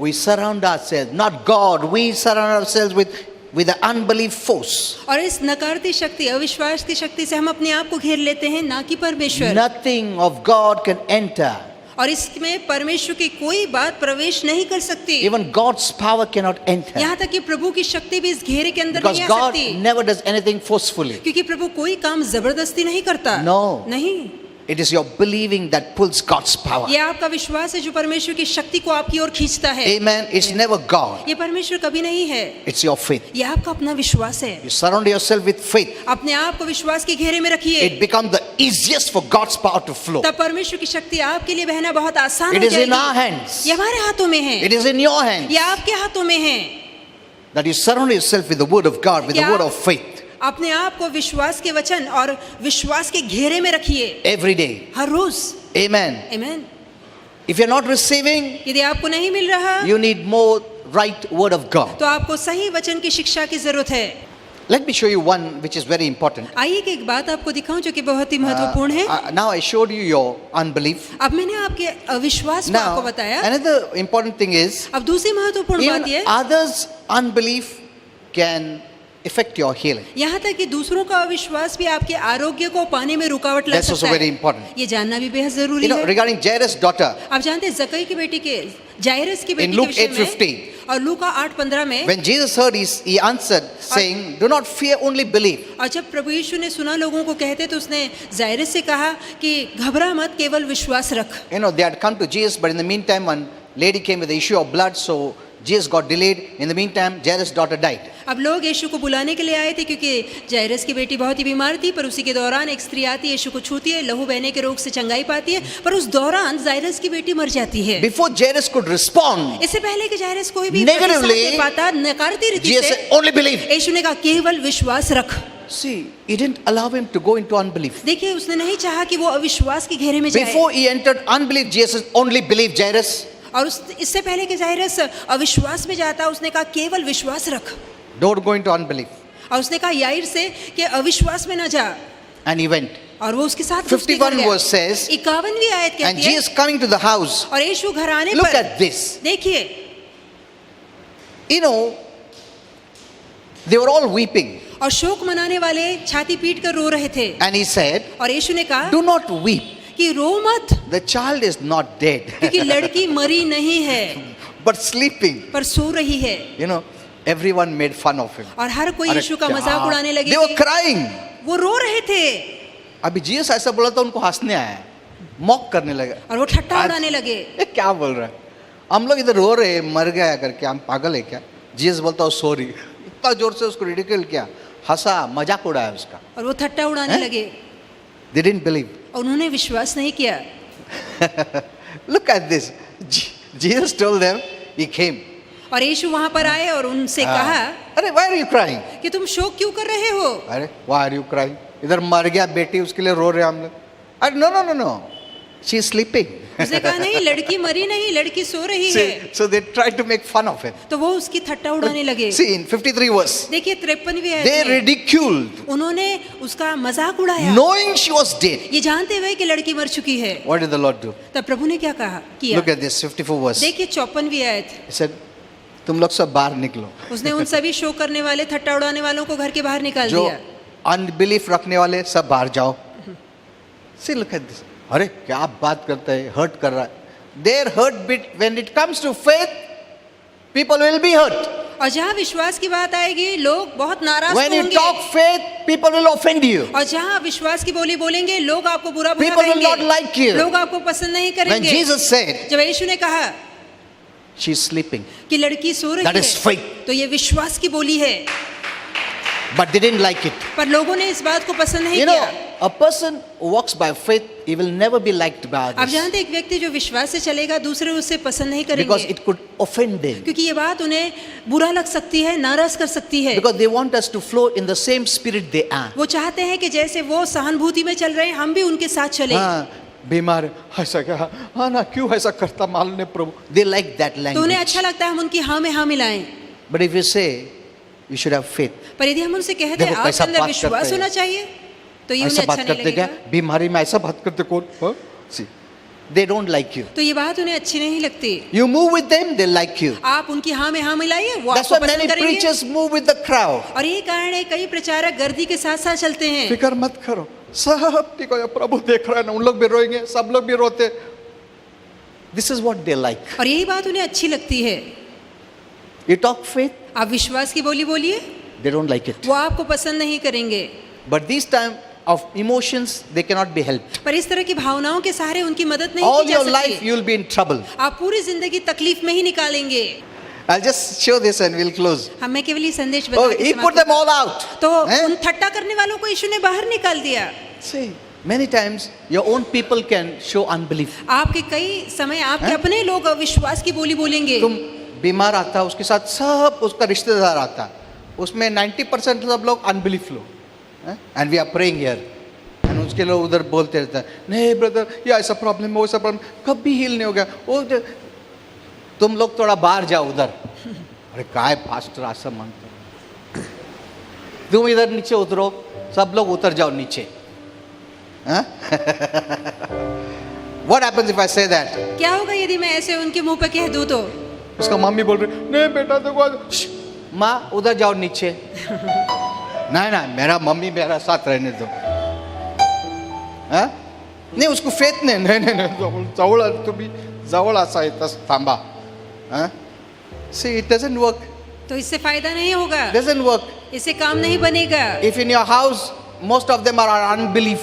We surround ourselves, not God. We surround ourselves with the unbelief force. और इस नकारती शक्ति, अविश्वास की शक्ति से हम अपने आप को घेर लेते हैं, ना कि परमेश्वर। Nothing of God can enter. और इसमें परमेश्वर की कोई बात प्रवेश नहीं कर सकती। Even God's power cannot enter. यहाँ तक कि प्रभु की शक्ति भी इस घेरे के अंदर Because नहीं आ God सकती, never does anything forcefully. क्योंकि प्रभु कोई काम जबरदस्ती नहीं करता। No. नहीं, It is your believing that pulls God's power. ये आपका विश्वास है जो परमेश्वर की शक्ति को आपकी ओर खींचता है। Amen. It's never God. ये परमेश्वर कभी नहीं है, It's your faith. ये आपका अपना विश्वास है। You surround yourself with faith. अपने आप को विश्वास के घेरे में रखिए, It becomes the easiest for God's power to flow. तब परमेश्वर की शक्ति आपके लिए बहना बहुत आसान It हो is in our जाएगी। hands. ये हमारे हाथों में है, It is in your hands ये आपके हाथों में है that you surround yourself with the word of God, with the क्या- word of faith अपने आप को विश्वास के वचन और विश्वास के घेरे में रखिए every day. हर रोज। Amen. आमीन। If you're not receiving, यदि आपको नहीं मिल रहा you need more right word of God. तो आपको सही वचन की शिक्षा की जरूरत है। Let me show you one which is very important. आइए कि एक बात आपको दिखाऊं जो कि बहुत ही महत्वपूर्ण है। Now I showed you your unbelief. अब मैंने आपके अविश्वास को Now आपको बताया। another important thing is अब दूसरी महत्वपूर्ण बात even ये, others' unbelief can affect your healing. यहाँ तक कि दूसरों का अविश्वास भी आपके आरोग्य को पाने में रुकावट ला That's also सकता very है। important. ये जानना भी बेहद जरूरी You know, है। regarding Jairus' daughter, आप जानते हैं जक्कई की बेटी के, जायरस की बेटी के Luke विषय 8:15, में, और लूका 8:15 में, when Jesus heard, he answered, saying, "Do not fear, only believe." और जब प्रभु यीशु ने सुना लोगों को कहते तो उसने जायरस से कहा कि घबरा मत, केवल विश्वास रख। You know, they had come to Jesus, but in the meantime, one lady came with the issue of blood, so Jesus got delayed. In the meantime, Jairus' daughter died. अब लोग यीशु को बुलाने के लिए आए थे क्योंकि जायरस की बेटी बहुत ही बीमार थी, पर उसी के दौरान एक स्त्री आती है, यीशु को छूती है, लहू बहने के रोग से चंगाई पाती है, पर उस दौरान जायरस की बेटी मर जाती है। Before Jairus could respond, इससे पहले कि जायरस कोई भी Negatively, प्रतिसाद दे पाता, नकारती रीति Jesus से said, "Only believe." यीशु ने कहा केवल विश्वास रख। See, he didn't allow him to go into unbelief. देखिए, उसने नहीं चाहा कि वो अविश्वास के घेरे में जाए, Before he entered unbelief, Jesus said, "Only believe, Jairus." और इससे पहले कि जायरस अविश्वास में जाता, उसने कहा केवल विश्वास रख, Don't go into unbelief. और उसने कहा याईर से कि अविश्वास में न जा, And he went. और वो उसके साथ 51 verse says, 51वीं आयत and कहती है, Jesus coming to the house, और यीशु घर आने look पर at this. देखिए, You know, they were all weeping. और शोक मनाने वाले छाती पीट कर रो रहे थे, And he said, और यीशु ने कहा "Do not weep. कि रो मत, The child is not dead, क्योंकि लड़की मरी नहीं है but sleeping." पर सो रही है। You know, everyone made fun of him. और हर कोई अरे यीशु का क्या? मजाक उड़ाने लगे They were कि crying. वो रो रहे थे, अभी जीसस ऐसा बोला तो उनको हंसने आया, मॉक करने लगे। और वो ठट्टा आज- उड़ाने लगे। ये क्या बोल रहा है? हम लोग इधर रो रहे हैं, मर गया करके, हम पागल है क्या? जीसस बोलता हूँ सॉरी, इतना जोर से उसको रिडिकल किया, हंसा, मजाक उड़ाया उसका। और वो ठट्टा उड़ाने हैं? लगे, They didn't believe. और उन्होंने विश्वास नहीं किया। Look at this. Jesus told them, he came. और यीशु वहां पर आए और उनसे कहा अरे why are you crying? कि तुम शोक क्यों कर रहे हो? अरे why are you crying? इधर मर गया बेटी, उसके लिए रो रहे हैं हम लोग। अरे no, she is sleeping. उसने कहा नहीं, लड़की मरी नहीं, लड़की सो रही है। So they tried to make fun of him. तो वो उसकी ठट्टा उड़ाने लगे। See in 53 verse, देखिए 53वीं आयत they में, ridiculed, उन्होंने उसका मजाक उड़ाया, knowing she was dead. ये जानते हुए कि लड़की मर चुकी है। What did the Lord do? तब प्रभु ने क्या कहा किया? Look at this 54 verse. देखिए 54वीं आयत, He said, तुम लोग सब बाहर निकलो, उसने उन सभी शोक करने वाले, ठट्टा उड़ाने वालों को घर के बाहर निकाल जो दिया। अनबिलीफ रखने वाले सब बाहर जाओ। See, look at this. अरे क्या बात करता है, हर्ट कर रहा है। Their hurt bit, when it comes to faith, people will be hurt. और जहाँ विश्वास की बात आएगी, लोग बहुत नाराज When you होंगे। talk faith, people will offend you. और जहाँ विश्वास की बोली बोलेंगे, लोग आपको बुरा बुरा People will कहेंगे, not like you. लोग आपको पसंद नहीं When करेंगे। Jesus said, जब यीशु ने कहा she is sleeping, कि लड़की सो रही that is है, faith. तो ये विश्वास की बोली है, But they didn't like it. पर लोगों ने इस बात को पसंद नहीं You know, किया। a person who walks by faith, he will never be liked by आप others जानते हैं, एक व्यक्ति जो विश्वास से चलेगा, दूसरे उससे पसंद नहीं because करेंगे, it could offend them. क्योंकि ये बात उन्हें बुरा लग सकती है, नाराज कर सकती है। Because they want us to flow in the same spirit they are. वो चाहते हैं कि जैसे वो सहानुभूति में चल रहे हैं, हम भी उनके साथ चले। हाँ, बीमार ऐसा क्या, हाँ ना, क्यों ऐसा करता मालूम नहीं प्रभु। They like that तो उन्हें language. अच्छा लगता है हम उनकी हाँ में हाँ मिलाएं। But if you say, you should have faith. पर यदि हम उनसे कहते हैं देखो आपके कैसा अंदर बात विश्वास करते हैं। होना चाहिए, तो ये ऐसा उन्हें बात अच्छा नहीं करते क्या? लगेगा। बीमारी में ऐसा बात करते कौन? हाँ? See, they don't like you. तो ये बात उन्हें अच्छी नहीं लगती। You move with them, they like you. आप उनकी हाँ में हाँ मिलाइए, वो That's आपको why many पसंद करेंगे। preachers move with the crowd. और यही कारण है कई प्रचारक गर्दी के साथ साथ चलते हैं। फिकर मत करो, सब ठीक हो, प्रभु देख रहा है ना, उन लोग भी रोएंगे, सब लोग भी रोते। This is what they like. और यही बात उन्हें अच्छी लगती है। You talk faith, आप विश्वास की बोली बोलिए, they don't like it. वो आपको पसंद नहीं करेंगे। But these time of emotions, they cannot be helped. पर इस तरह की भावनाओं के सहारे उनकी मदद नहीं All की जा your life सकती। you will be in trouble. आप पूरी जिंदगी तकलीफ में ही निकालेंगे। I'll just show this and we'll close. हम मैं केवल ये संदेश बता Okay, के he समाप्त put them all out. तो Eh? उन ठट्टा करने वालों को यीशु ने बाहर निकाल दिया। See, many times your own people can show unbelief. आपके कई समय आपके अपने लोग अविश्वास की बोली बोलेंगे। तुम बीमार आता, उसके साथ सब उसका रिश्तेदार आता, उसमें 90% सब लोग अनबिलीफ लोग, and we are praying here, and उसके लोग उधर बोलते रहते हैं, नहीं ब्रदर ये ऐसा प्रॉब्लम है, वो ऐसा प्रॉब्लम, कभी हील नहीं हो गया वो। तुम लोग थोड़ा बाहर जाओ उधर, अरे काय पास्टर ऐसा मानते, तुम इधर नीचे उतरो, सब लोग उतर जाओ नीचे। What happens if I say that? क्या होगा यदि मैं ऐसे उनके मुंह पे कह दूं तो? उसका मम्मी बोल रही, नहीं बेटा देखो, माँ उधर जाओ नीचे। नहीं ना, मेरा मम्मी मेरा साथ रहने दो। नहीं उसको फेथ नहीं जवळ तुम्ही जवळ असा येतस थांबा। See, it doesn't work. तो इससे फायदा नहीं होगा, Doesn't work. इससे काम नहीं बनेगा। If in your house most of them are unbelief,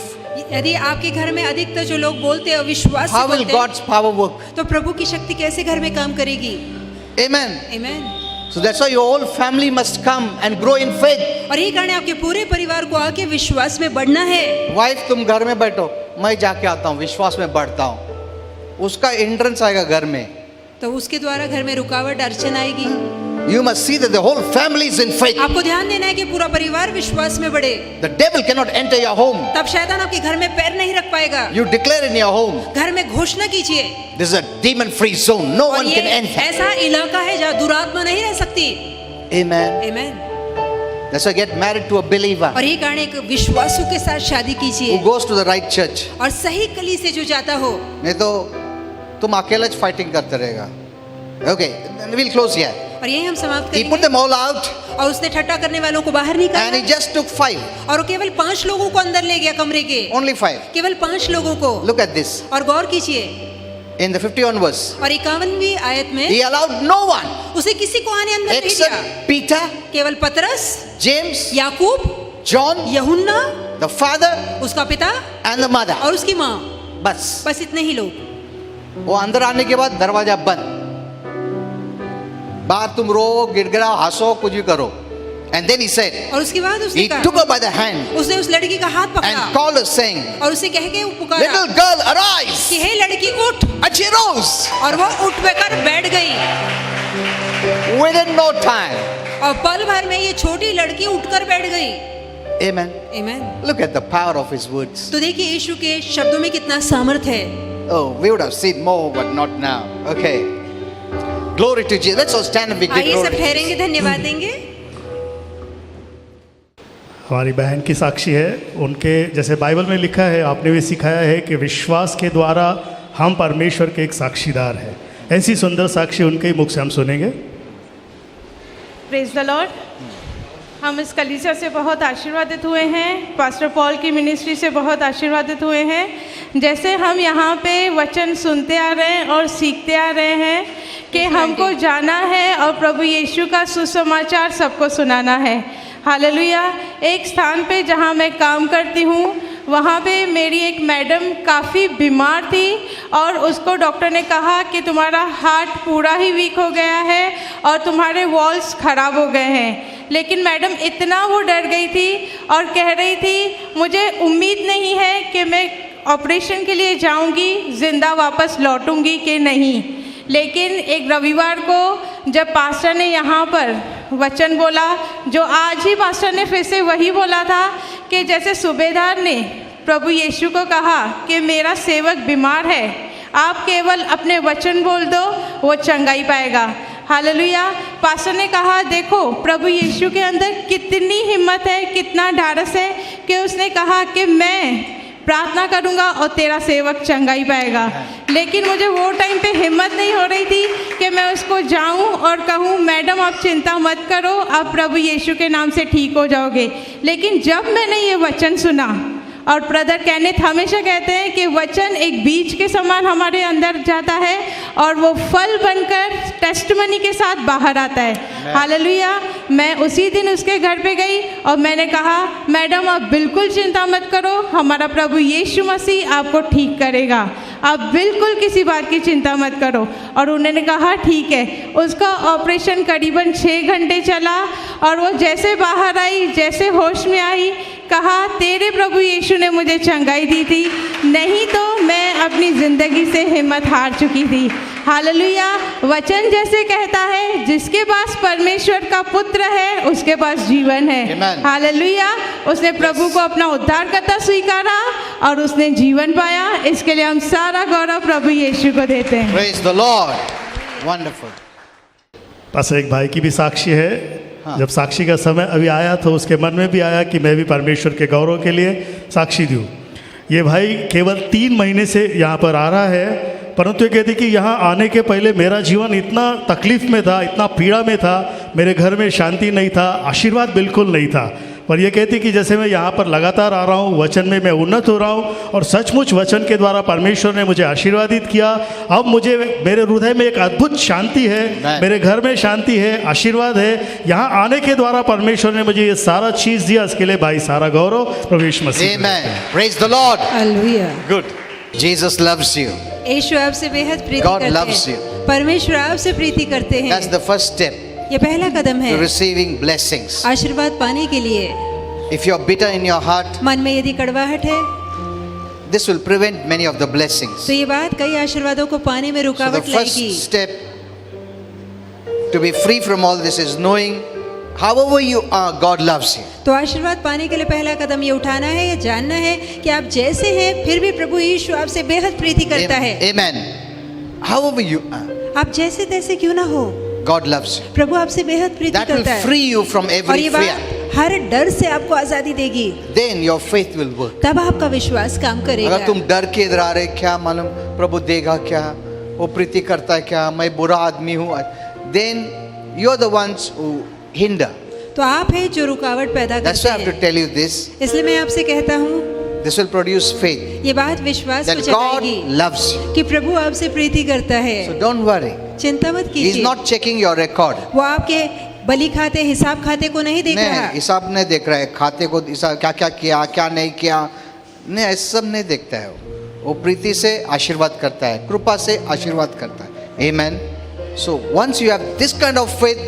यदि आपके घर में अधिकतर जो लोग बोलते हैं अविश्वास से how will बोलते हैं, God's power work? तो प्रभु की शक्ति कैसे घर में काम करेगी? Amen. आमीन। So that's why your whole family must come and grow in faith. और यही कारण है आपके पूरे परिवार को आके विश्वास में बढ़ना है। वाइफ तुम घर में बैठो, मैं जाके आता हूँ, विश्वास में बढ़ता हूँ, उसका एंट्रेंस आएगा घर में। तो उसके द्वारा घर में रुकावट अड़चन आएगी। You must see that the whole family is in faith. आपको ध्यान देना है कि पूरा परिवार विश्वास में बढ़े। The devil cannot enter your home. तब शैतान आपके घर में पैर नहीं रख पाएगा। You declare in your home, घर में घोषणा कीजिए, this is a demon-free zone. No और one ये can enter. ऐसा इलाका है जहाँ दुरात्मा नहीं रह सकती। Amen. आमीन। That's why get married to a believer और ये कारण एक विश्वासु के साथ शादी कीजिए, who goes to the right church. और सही कली से जो जाता हो। नहीं तो तुम अकेला फाइटिंग करते रहेगा। Okay, we'll close here. और यही हम समाप्त He put करेंगे। them all out और उसने ठट्टा करने वालों को बाहर and he निकाला, just took 5. और वो केवल 5 लोगों को अंदर ले गया कमरे के, Only 5. केवल 5 लोगों को। Look at this. और गौर कीजिए, In the 51 verse, और 51वीं आयत में he allowed no one उसे किसी को आने अंदर नहीं दिया, except Peter, केवल पतरस, James, याकूब, John, यूहन्ना, the father उसका पिता and the mother. और उसकी माँ, बस इतने ही लोग। वो अंदर आने के बाद दरवाजा बंद, बाहर तुम रो गिड़गिड़ाओ हंसो कुछ भी करो। And then he said, और उसके बाद उसने he कहा, took her by the hand उसने उस लड़की का हाथ and पकड़ा called her saying, और उसे कह के वो पुकारा little girl arise. कि हे लड़की उठ, And she rose और वो उठ कर बैठ गई, within no time. और पल भर में ये छोटी लड़की उठकर बैठ गई। Amen. आमीन। Look at the power of his words. तो देखिए यीशु के शब्दों में कितना सामर्थ्य है। Oh, we would have seen more, but not now. Okay. Glory to Jesus. Let's all stand and be आइए glory. सब ठहरेंगे, धन्यवाद देंगे। हमारी बहन की साक्षी है, उनके जैसे बाइबल में लिखा है, आपने भी सिखाया है कि विश्वास के द्वारा हम परमेश्वर के एक साक्षीदार हैं। ऐसी सुंदर साक्षी उनके ही मुख से हम सुनेंगे। Praise the Lord. हम इस कलीसिया से बहुत आशीर्वादित हुए हैं, पास्टर पॉल की मिनिस्ट्री से बहुत आशीर्वादित हुए हैं। जैसे हम यहाँ पे वचन सुनते आ रहे हैं और सीखते आ रहे हैं कि हमको जाना है और प्रभु यीशु का सुसमाचार सबको सुनाना है। हालेलुया। एक स्थान पे जहाँ मैं काम करती हूँ, वहाँ पे मेरी एक मैडम काफ़ी बीमार थी और उसको डॉक्टर ने कहा कि तुम्हारा हार्ट पूरा ही वीक हो गया है और तुम्हारे वॉल्स ख़राब हो गए हैं। लेकिन मैडम इतना वो डर गई थी और कह रही थी मुझे उम्मीद नहीं है कि मैं ऑपरेशन के लिए जाऊंगी, ज़िंदा वापस लौटूंगी कि नहीं। लेकिन एक रविवार को जब पास्टर ने यहाँ पर वचन बोला, जो आज ही पास्टर ने फिर से वही बोला था कि जैसे सूबेदार ने प्रभु यीशु को कहा कि मेरा सेवक बीमार है, आप केवल अपने वचन बोल दो, वो चंगाई पाएगा। हालेलुया। पास्टर ने कहा देखो प्रभु यीशु के अंदर कितनी हिम्मत है, कितना ढाढ़स है कि उसने कहा कि मैं प्रार्थना करूंगा और तेरा सेवक चंगाई पाएगा। लेकिन मुझे वो टाइम पे हिम्मत नहीं हो रही थी कि मैं उसको जाऊं और कहूं मैडम आप चिंता मत करो, आप प्रभु यीशु के नाम से ठीक हो जाओगे। लेकिन जब मैंने ये वचन सुना और ब्रदर केनेथ हमेशा कहते हैं कि वचन एक बीज के समान हमारे अंदर जाता है और वो फल बनकर टेस्टमनी के साथ बाहर आता है। हालेलुया। मैं उसी दिन उसके घर पे गई और मैंने कहा, मैडम आप बिल्कुल चिंता मत करो, हमारा प्रभु यीशु मसीह आपको ठीक करेगा, आप बिल्कुल किसी बात की चिंता मत करो। और उन्होंने कहा ठीक है। उसका ऑपरेशन करीबन 6 घंटे चला और वो जैसे बाहर आई, जैसे होश में आई, कहा तेरे प्रभु यीशु ने मुझे चंगाई दी थी, नहीं तो मैं अपनी ज़िंदगी से हिम्मत हार चुकी थी। हालेलुया। वचन जैसे कहता है जिसके पास परमेश्वर का पुत्र है उसके पास जीवन है। Amen. हालेलुया। उसने प्रभु को अपना उद्धारकर्ता स्वीकारा और उसने जीवन पाया। इसके लिए हम सारा गौरव प्रभु यीशु को देते हैं। Praise the Lord. Wonderful. बस एक भाई की भी साक्षी है। हाँ। जब साक्षी का समय अभी आया तो उसके मन में भी आया कि मैं भी परमेश्वर के गौरव के लिए साक्षी दूँ। ये भाई केवल 3 महीने से यहाँ पर आ रहा है, परंतु ये कहते कि यहाँ आने के पहले मेरा जीवन इतना तकलीफ में था, इतना पीड़ा में था, मेरे घर में शांति नहीं था, आशीर्वाद बिल्कुल नहीं था। पर ये कहती कि जैसे मैं यहाँ पर लगातार आ रहा हूँ, वचन में मैं उन्नत हो रहा हूँ और सचमुच वचन के द्वारा परमेश्वर ने मुझे आशीर्वादित किया। अब मुझे मेरे हृदय में एक अद्भुत शांति है, मेरे घर में शांति है, आशीर्वाद है। यहाँ आने के द्वारा परमेश्वर ने मुझे ये सारा चीज़ दिया। इसके लिए भाई सारा गौरव प्रभु यीशु मसीह। Amen. Praise the Lord. Hallelujah. Good. Jesus loves you. यीशु आपसे बेहद प्रीति God करते loves हैं। you. परमेश्वर आपसे प्रीति करते हैं। That's the first step ये पहला कदम है to receiving blessings. आशीर्वाद पाने के लिए। If you're bitter in your heart, मन में यदि कड़वाहट है this will prevent many of the blessings. तो ये बात कई आशीर्वादों को पाने में So the रुकावट लाएगी। first step to be free from all this is knowing however you are, God loves you. तो आशीर्वाद पाने के लिए पहला कदम ये उठाना है, ये जानना है कि आप जैसे हैं फिर भी प्रभु यीशु आपसे बेहद प्रीति करता है। Amen. However you are, आप जैसे तैसे क्यों ना हो, God loves you. प्रभु आपसे बेहद प्रीति That will करता है। free you from और every ये fear. बात हर डर से आपको आजादी देगी। Then your faith will work. तब आपका विश्वास काम करेगा। अगर तुम डर के इधर आ रहे, क्या मालूम प्रभु देगा क्या, वो प्रीति करता है क्या, मैं बुरा आदमी हूँ, then you are the ones who hinder. तो आप हैं जो रुकावट पैदा That's करते why I have to हैं। tell you this. इसलिए मैं आपसे कहता हूँ This will produce faith ये बात विश्वास को that God जगाएगी loves you. कि प्रभु आपसे प्रीति करता है। So don't worry. चिंता मत He is कीजिए। not checking your record. वो आपके बलि खाते हिसाब खाते को नहीं देख रहा। नहीं, हिसाब नहीं देख रहा है, खाते को हिसाब क्या क्या किया क्या नहीं किया, नहीं ऐसा सब नहीं देखता है। वो प्रीति से आशीर्वाद करता है, कृपा से आशीर्वाद करता है। Amen. So once you have this kind of faith,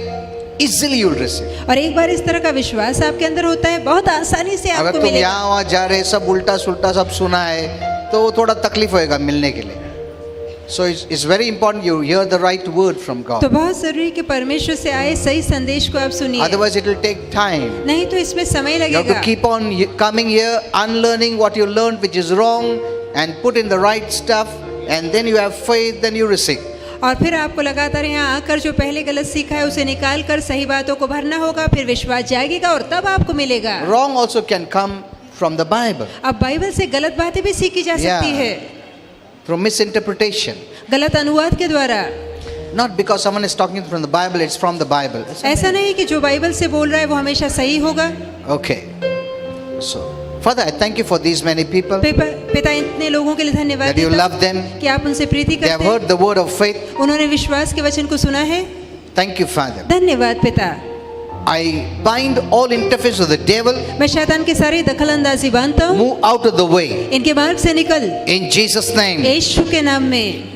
easily you will receive. और एक बार इस तरह का विश्वास आपके अंदर होता है, बहुत आसानी से अगर आपको तुम मिलेगा। यहाँ वहाँ जा रहे, सब उल्टा सुल्टा सब सुना है, तो वो थोड़ा तकलीफ होएगा मिलने के लिए। So it's very important you hear the right word from तो God. बहुत जरूरी कि परमेश्वर से आए सही संदेश को आप सुनिए। Otherwise it will take time. नहीं तो इसमें समय You have to लगेगा। keep on coming here, unlearning what you learned which is wrong, and put in the right stuff, and then you have faith, then you receive. और फिर आपको लगातार यहाँ आकर जो पहले गलत सीखा है उसे निकाल कर सही बातों को भरना होगा, फिर विश्वास जागेगा और तब आपको मिलेगा। Wrong also can come from the Bible, अब बाइबल से गलत बातें भी सीखी जा सकती Yeah. है, through misinterpretation. गलत अनुवाद के द्वारा। Not because someone is talking from the Bible, it's from the Bible. ऐसा नहीं कि जो बाइबल से बोल रहा है वो हमेशा सही होगा। Okay. So, Father, I thank you for these many people पिता इतने लोगों के लिए धन्यवाद that you देता love हूं them. कि आप उनसे प्रीति They have करते हैं, heard the word of faith. उन्होंने विश्वास के वचन को सुना है। Thank you, Father. धन्यवाद पिता। I bind all interference of the devil. मैं शैतान की सारी दखल अंदाजी बांधता हूँ, Move out of the way. इनके मार्ग से निकल, In Jesus' name. यीशु के नाम में।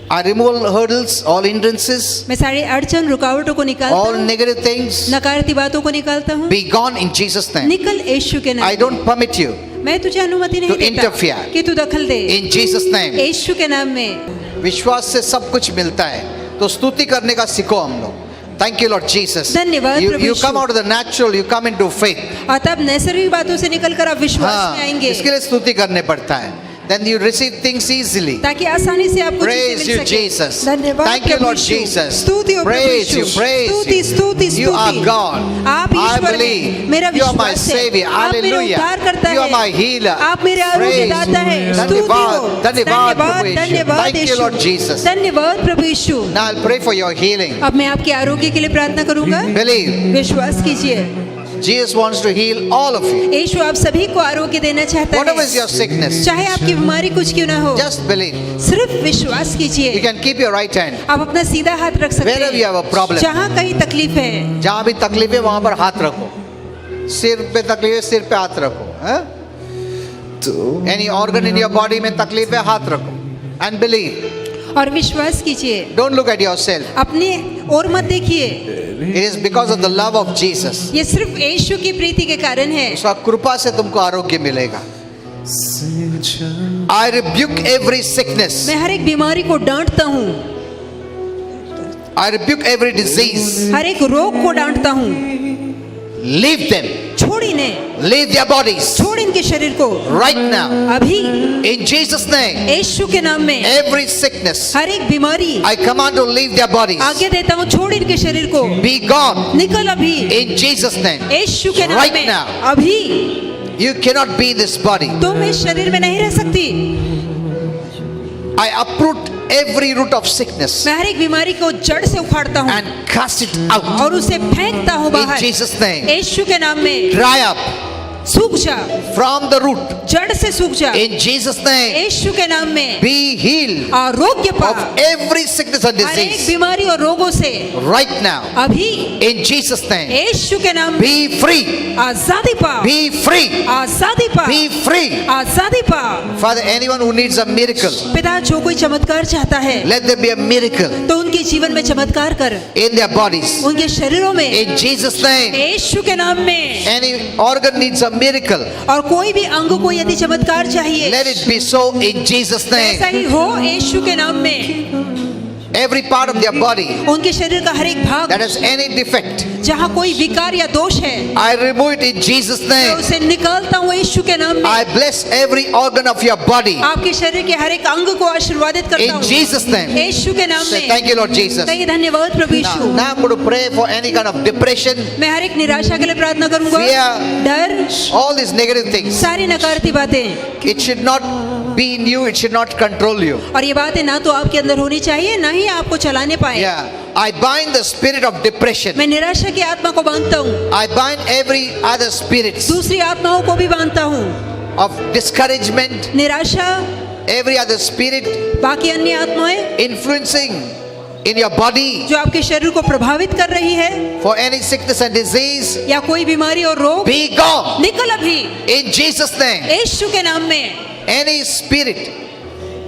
I remove all hurdles, all hindrances, मैं सारी अड़चन रुकावटों को निकालता all हूँ, negative things. नकारात्मक बातों को निकालता हूँ। Be gone in Jesus' name. निकल यीशु के नाम I में। don't permit you. मैं तुझे अनुमति नहीं To देता interfere. कि तू दखल दे। In Jesus' name. यीशु के नाम में। विश्वास से सब कुछ मिलता है, तो स्तुति करने का सीखो हम लोग। Thank you, Lord Jesus. धन्यवाद You Prabhu come Yeshu. out of the natural, you come into faith. और तब नैसर्गिक बातों से निकलकर आप विश्वास में हाँ, आएंगे, इसके लिए स्तुति करने पड़ता है. Then you receive things easily. ताकि आसानी से आपको Praise चीजें you, मिल सके। Jesus. धन्यवाद Thank you, Prabhu Lord Yeshu. Jesus. स्तुति हो प्रभु Praise you, यीशु। praise स्तुति you. स्तुति You are स्तुति। God. आप I ईश्वर हैं, believe. मेरा You are my विश्वास है। Savior. आप मेरा Hallelujah. उद्धार करता You are है। my healer. आप मेरे आरोग्य Praise. दाता है। स्तुति हो। धन्यवाद, धन्यवाद प्रभु यीशु। धन्यवाद Thank you, Yeshu. Lord Jesus. धन्यवाद प्रभु यीशु। Now I'll pray for your healing. अब मैं आपके आरोग्य के लिए प्रार्थना करूंगा। Believe. विश्वास कीजिए। Jesus wants to heal all of you. यीशु आप सभी को आरोग्य देना चाहता Whatever is है। your sickness, चाहे आपकी बीमारी कुछ क्यों ना हो, just believe. सिर्फ विश्वास You कीजिए। can keep your right hand. आप अपना सीधा हाथ रख सकते Wherever you have a हैं। problem. जहाँ कहीं तकलीफ है, जहाँ भी तकलीफ है वहां पर हाथ रखो। सिर पे तकलीफ है, सिर पे हाथ रखो। Any organ in your body में तकलीफ है, हाथ रखो। And believe. और विश्वास कीजिए। Don't look at yourself. अपने और मत देखिए। It is because of the love of Jesus. ये सिर्फ यीशु की प्रीति के कारण है। उसका कृपा से तुमको आरोग्य मिलेगा। I rebuke every sickness. मैं हर एक बीमारी को डांटता हूँ, I rebuke every disease. हर एक रोग को डांटता हूँ। Leave them. छोड़ इन्हें, Leave their bodies. छोड़ इनके शरीर को Right now. अभी In Jesus' name. यीशु के नाम में। Every sickness. हर एक बीमारी I command to leave their bodies. आगे देता हूँ, छोड़ इनके शरीर को, Be gone. निकल अभी In Jesus' name. यीशु के नाम Right में। now. अभी You cannot be this body. तुम इस शरीर में नहीं रह सकती। I uproot every root of sickness मैं हर एक बीमारी को जड़ से उखाड़ता हूँ and cast it out. और उसे फेंकता हूँ In बाहर Jesus' name. यीशु के नाम में। Dry up सूख जा, from the root. जड़ से सूख जा, In Jesus' name. यीशु के नाम में। Be healed आरोग्य पा of every sickness and हर एक disease. बीमारी और रोगों से Right now. अभी In Jesus' name. यीशु के नाम में Be free. आजादी पा, Be free. आजादी पा, Be free. आजादी पा। Father, anyone who needs a miracle, पिता जो कोई चमत्कार चाहता है let there be a miracle तो उनके जीवन में चमत्कार कर, in their bodies. उनके शरीरों में In Jesus' name. यीशु के नाम में। Any organ needs a miracle. और कोई भी अंग को यदि चमत्कार चाहिए, Let it be so in Jesus' ऐसा name. ही हो यीशु के नाम में। Every part of their body उनके शरीर का हर एक भाग that has any defect, जहाँ कोई विकार या दोष है, I remove it in Jesus' मैं name. उसे निकालता हूँ यीशु के नाम में। I bless every organ of your body आपके शरीर के हर एक अंग को आशीर्वादित करता in हूँ Jesus' name. यीशु के नाम Say में। thank you, Lord Jesus. कहिए धन्यवाद प्रभु Now, Yeshu. now I'm going to pray for any kind of depression, मैं हर एक निराशा के लिए प्रार्थना करूंगा, Fear. डर, all these negative things. सारी नकारात्मक बातें, It should not be in you, it should not control you. और ये बातें ना तो आपके अंदर होनी चाहिए ना ही आपको चलाने पाए। Yeah. I bind the spirit of depression. मैं निराशा की आत्मा को बांधता हूँ, I bind every other spirits दूसरी आत्माओं को भी बांधता हूँ। of discouragement, निराशा, every other spirit बाकी अन्य आत्माएं influencing in your body जो आपके शरीर को प्रभावित कर रही है, for any sickness and disease. या कोई बीमारी और रोग, Be gone निकल अभी in Jesus' name. यीशु के नाम में। Any spirit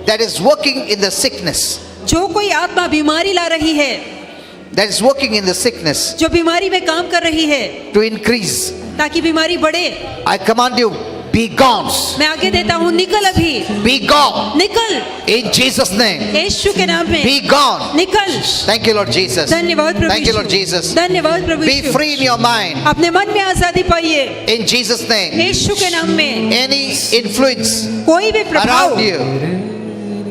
that is working in the sickness, जो कोई आत्मा बीमारी ला रही है, that is working in the sickness जो बीमारी में काम कर रही है to increase, ताकि बीमारी बढ़े, I command you, be gone. मैं आगे देता हूँ, निकल अभी, Be gone निकल in Jesus' name. यीशु के नाम में। Be gone. निकल। Thank you, Lord Jesus. धन्यवाद प्रभु Thank you, Lord Yeshu. Jesus. धन्यवाद प्रभु Be Yeshu. free in your mind अपने मन में आजादी पाइए in Jesus' name. यीशु के नाम में। Any influence कोई भी प्रभाव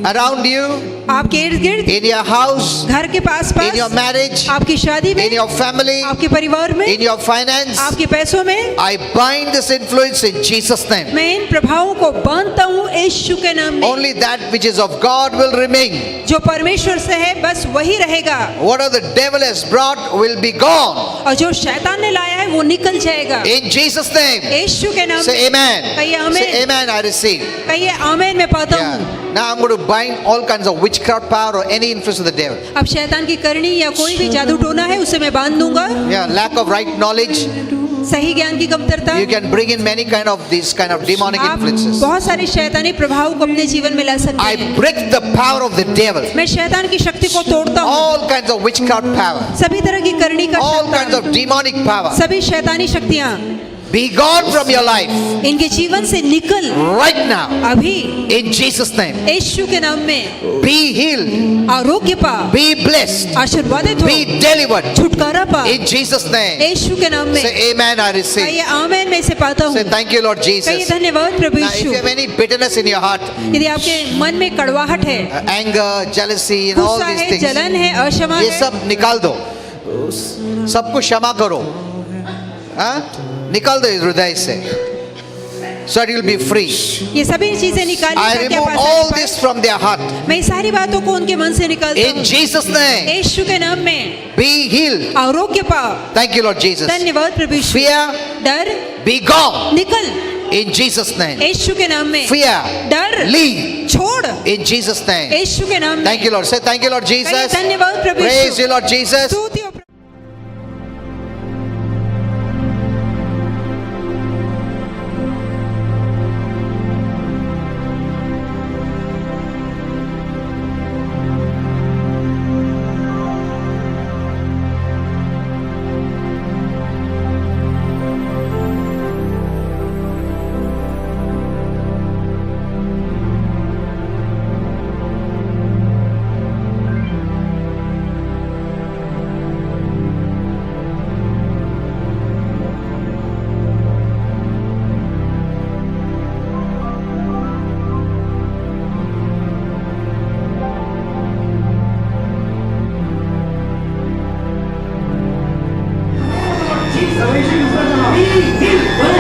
around you, आपके इर्द गिर्द, in your house, घर के पास in your पास, marriage, आपकी शादी in में, your family, आपके परिवार में, in your finance, आपके पैसों में, I bind this influence in Jesus' name. मैं इन प्रभावों को बांधता हूँ यीशु के नाम में। Only that which is of God will remain. जो परमेश्वर से है बस वही रहेगा, Whatever the devil has brought will be gone. और जो शैतान ने लाया है वो निकल जाएगा In Jesus' name. यीशु के नाम Say में। amen. कहिए आमीन। Say amen, I receive. कहिए आमीन, मैं पाता हूँ। Yeah. Now I'm going to bind all kinds of witchcraft power or any influence of the devil. अब शैतान की करनी या कोई भी जादू टोना है उसे मैं बांध दूंगा। Yeah, lack of right knowledge. सही ज्ञान की कमतरता, You can bring in many kind of these kind of demonic आप influences. बहुत सारे शैतानी प्रभाव को अपने जीवन में ला सकते I हैं। break the power of the devil. मैं शैतान की शक्ति को तोड़ता हूँ, All kinds of witchcraft power. सभी तरह की करनी का All शक्ति, kinds of demonic power. सभी शैतानी शक्तियाँ Be gone from your life इनके जीवन से निकल right now. अभी In Jesus' name. यीशु के नाम में। Be healed. आरोग्य पा, Be blessed. आशीर्वादित हो, Be delivered. छुटकारा पा In Jesus' name. यीशु के नाम में। Say amen, I receive. कहिए आमीन, मैं इसे पाता Say हूँ। thank you, Lord कहिए Jesus. धन्यवाद प्रभु Now, if you Yeshu. have any bitterness in your heart, यदि आपके मन में कड़वाहट है, anger, jealousy, and all गुस्सा these है, things, जलन है, अक्षमा ये है, सब निकाल दो, सबको क्षमा करो, हाँ? निकाल दो इस हृदय से, so that you will be free. ये सभी चीजें निकालिए I ताकि remove आप all आसानी this पाएं। from their heart. मैं ये सारी बातों को उनके मन से निकालता In हूँ Jesus' name, यीशु के नाम में। be healed. आरोग्य पाओ। Thank you, Lord Jesus. धन्यवाद प्रभु यीशु। Fear, डर be gone. निकल In Jesus' name. यीशु के नाम में। Fear, डर leave. छोड़ In Jesus' name. यीशु के नाम में। Thank you, Lord. Say thank you, Lord Jesus. धन्यवाद प्रभु Praise Yeshu. you, Lord Jesus. स्तुति हो प्रभु। Be healed.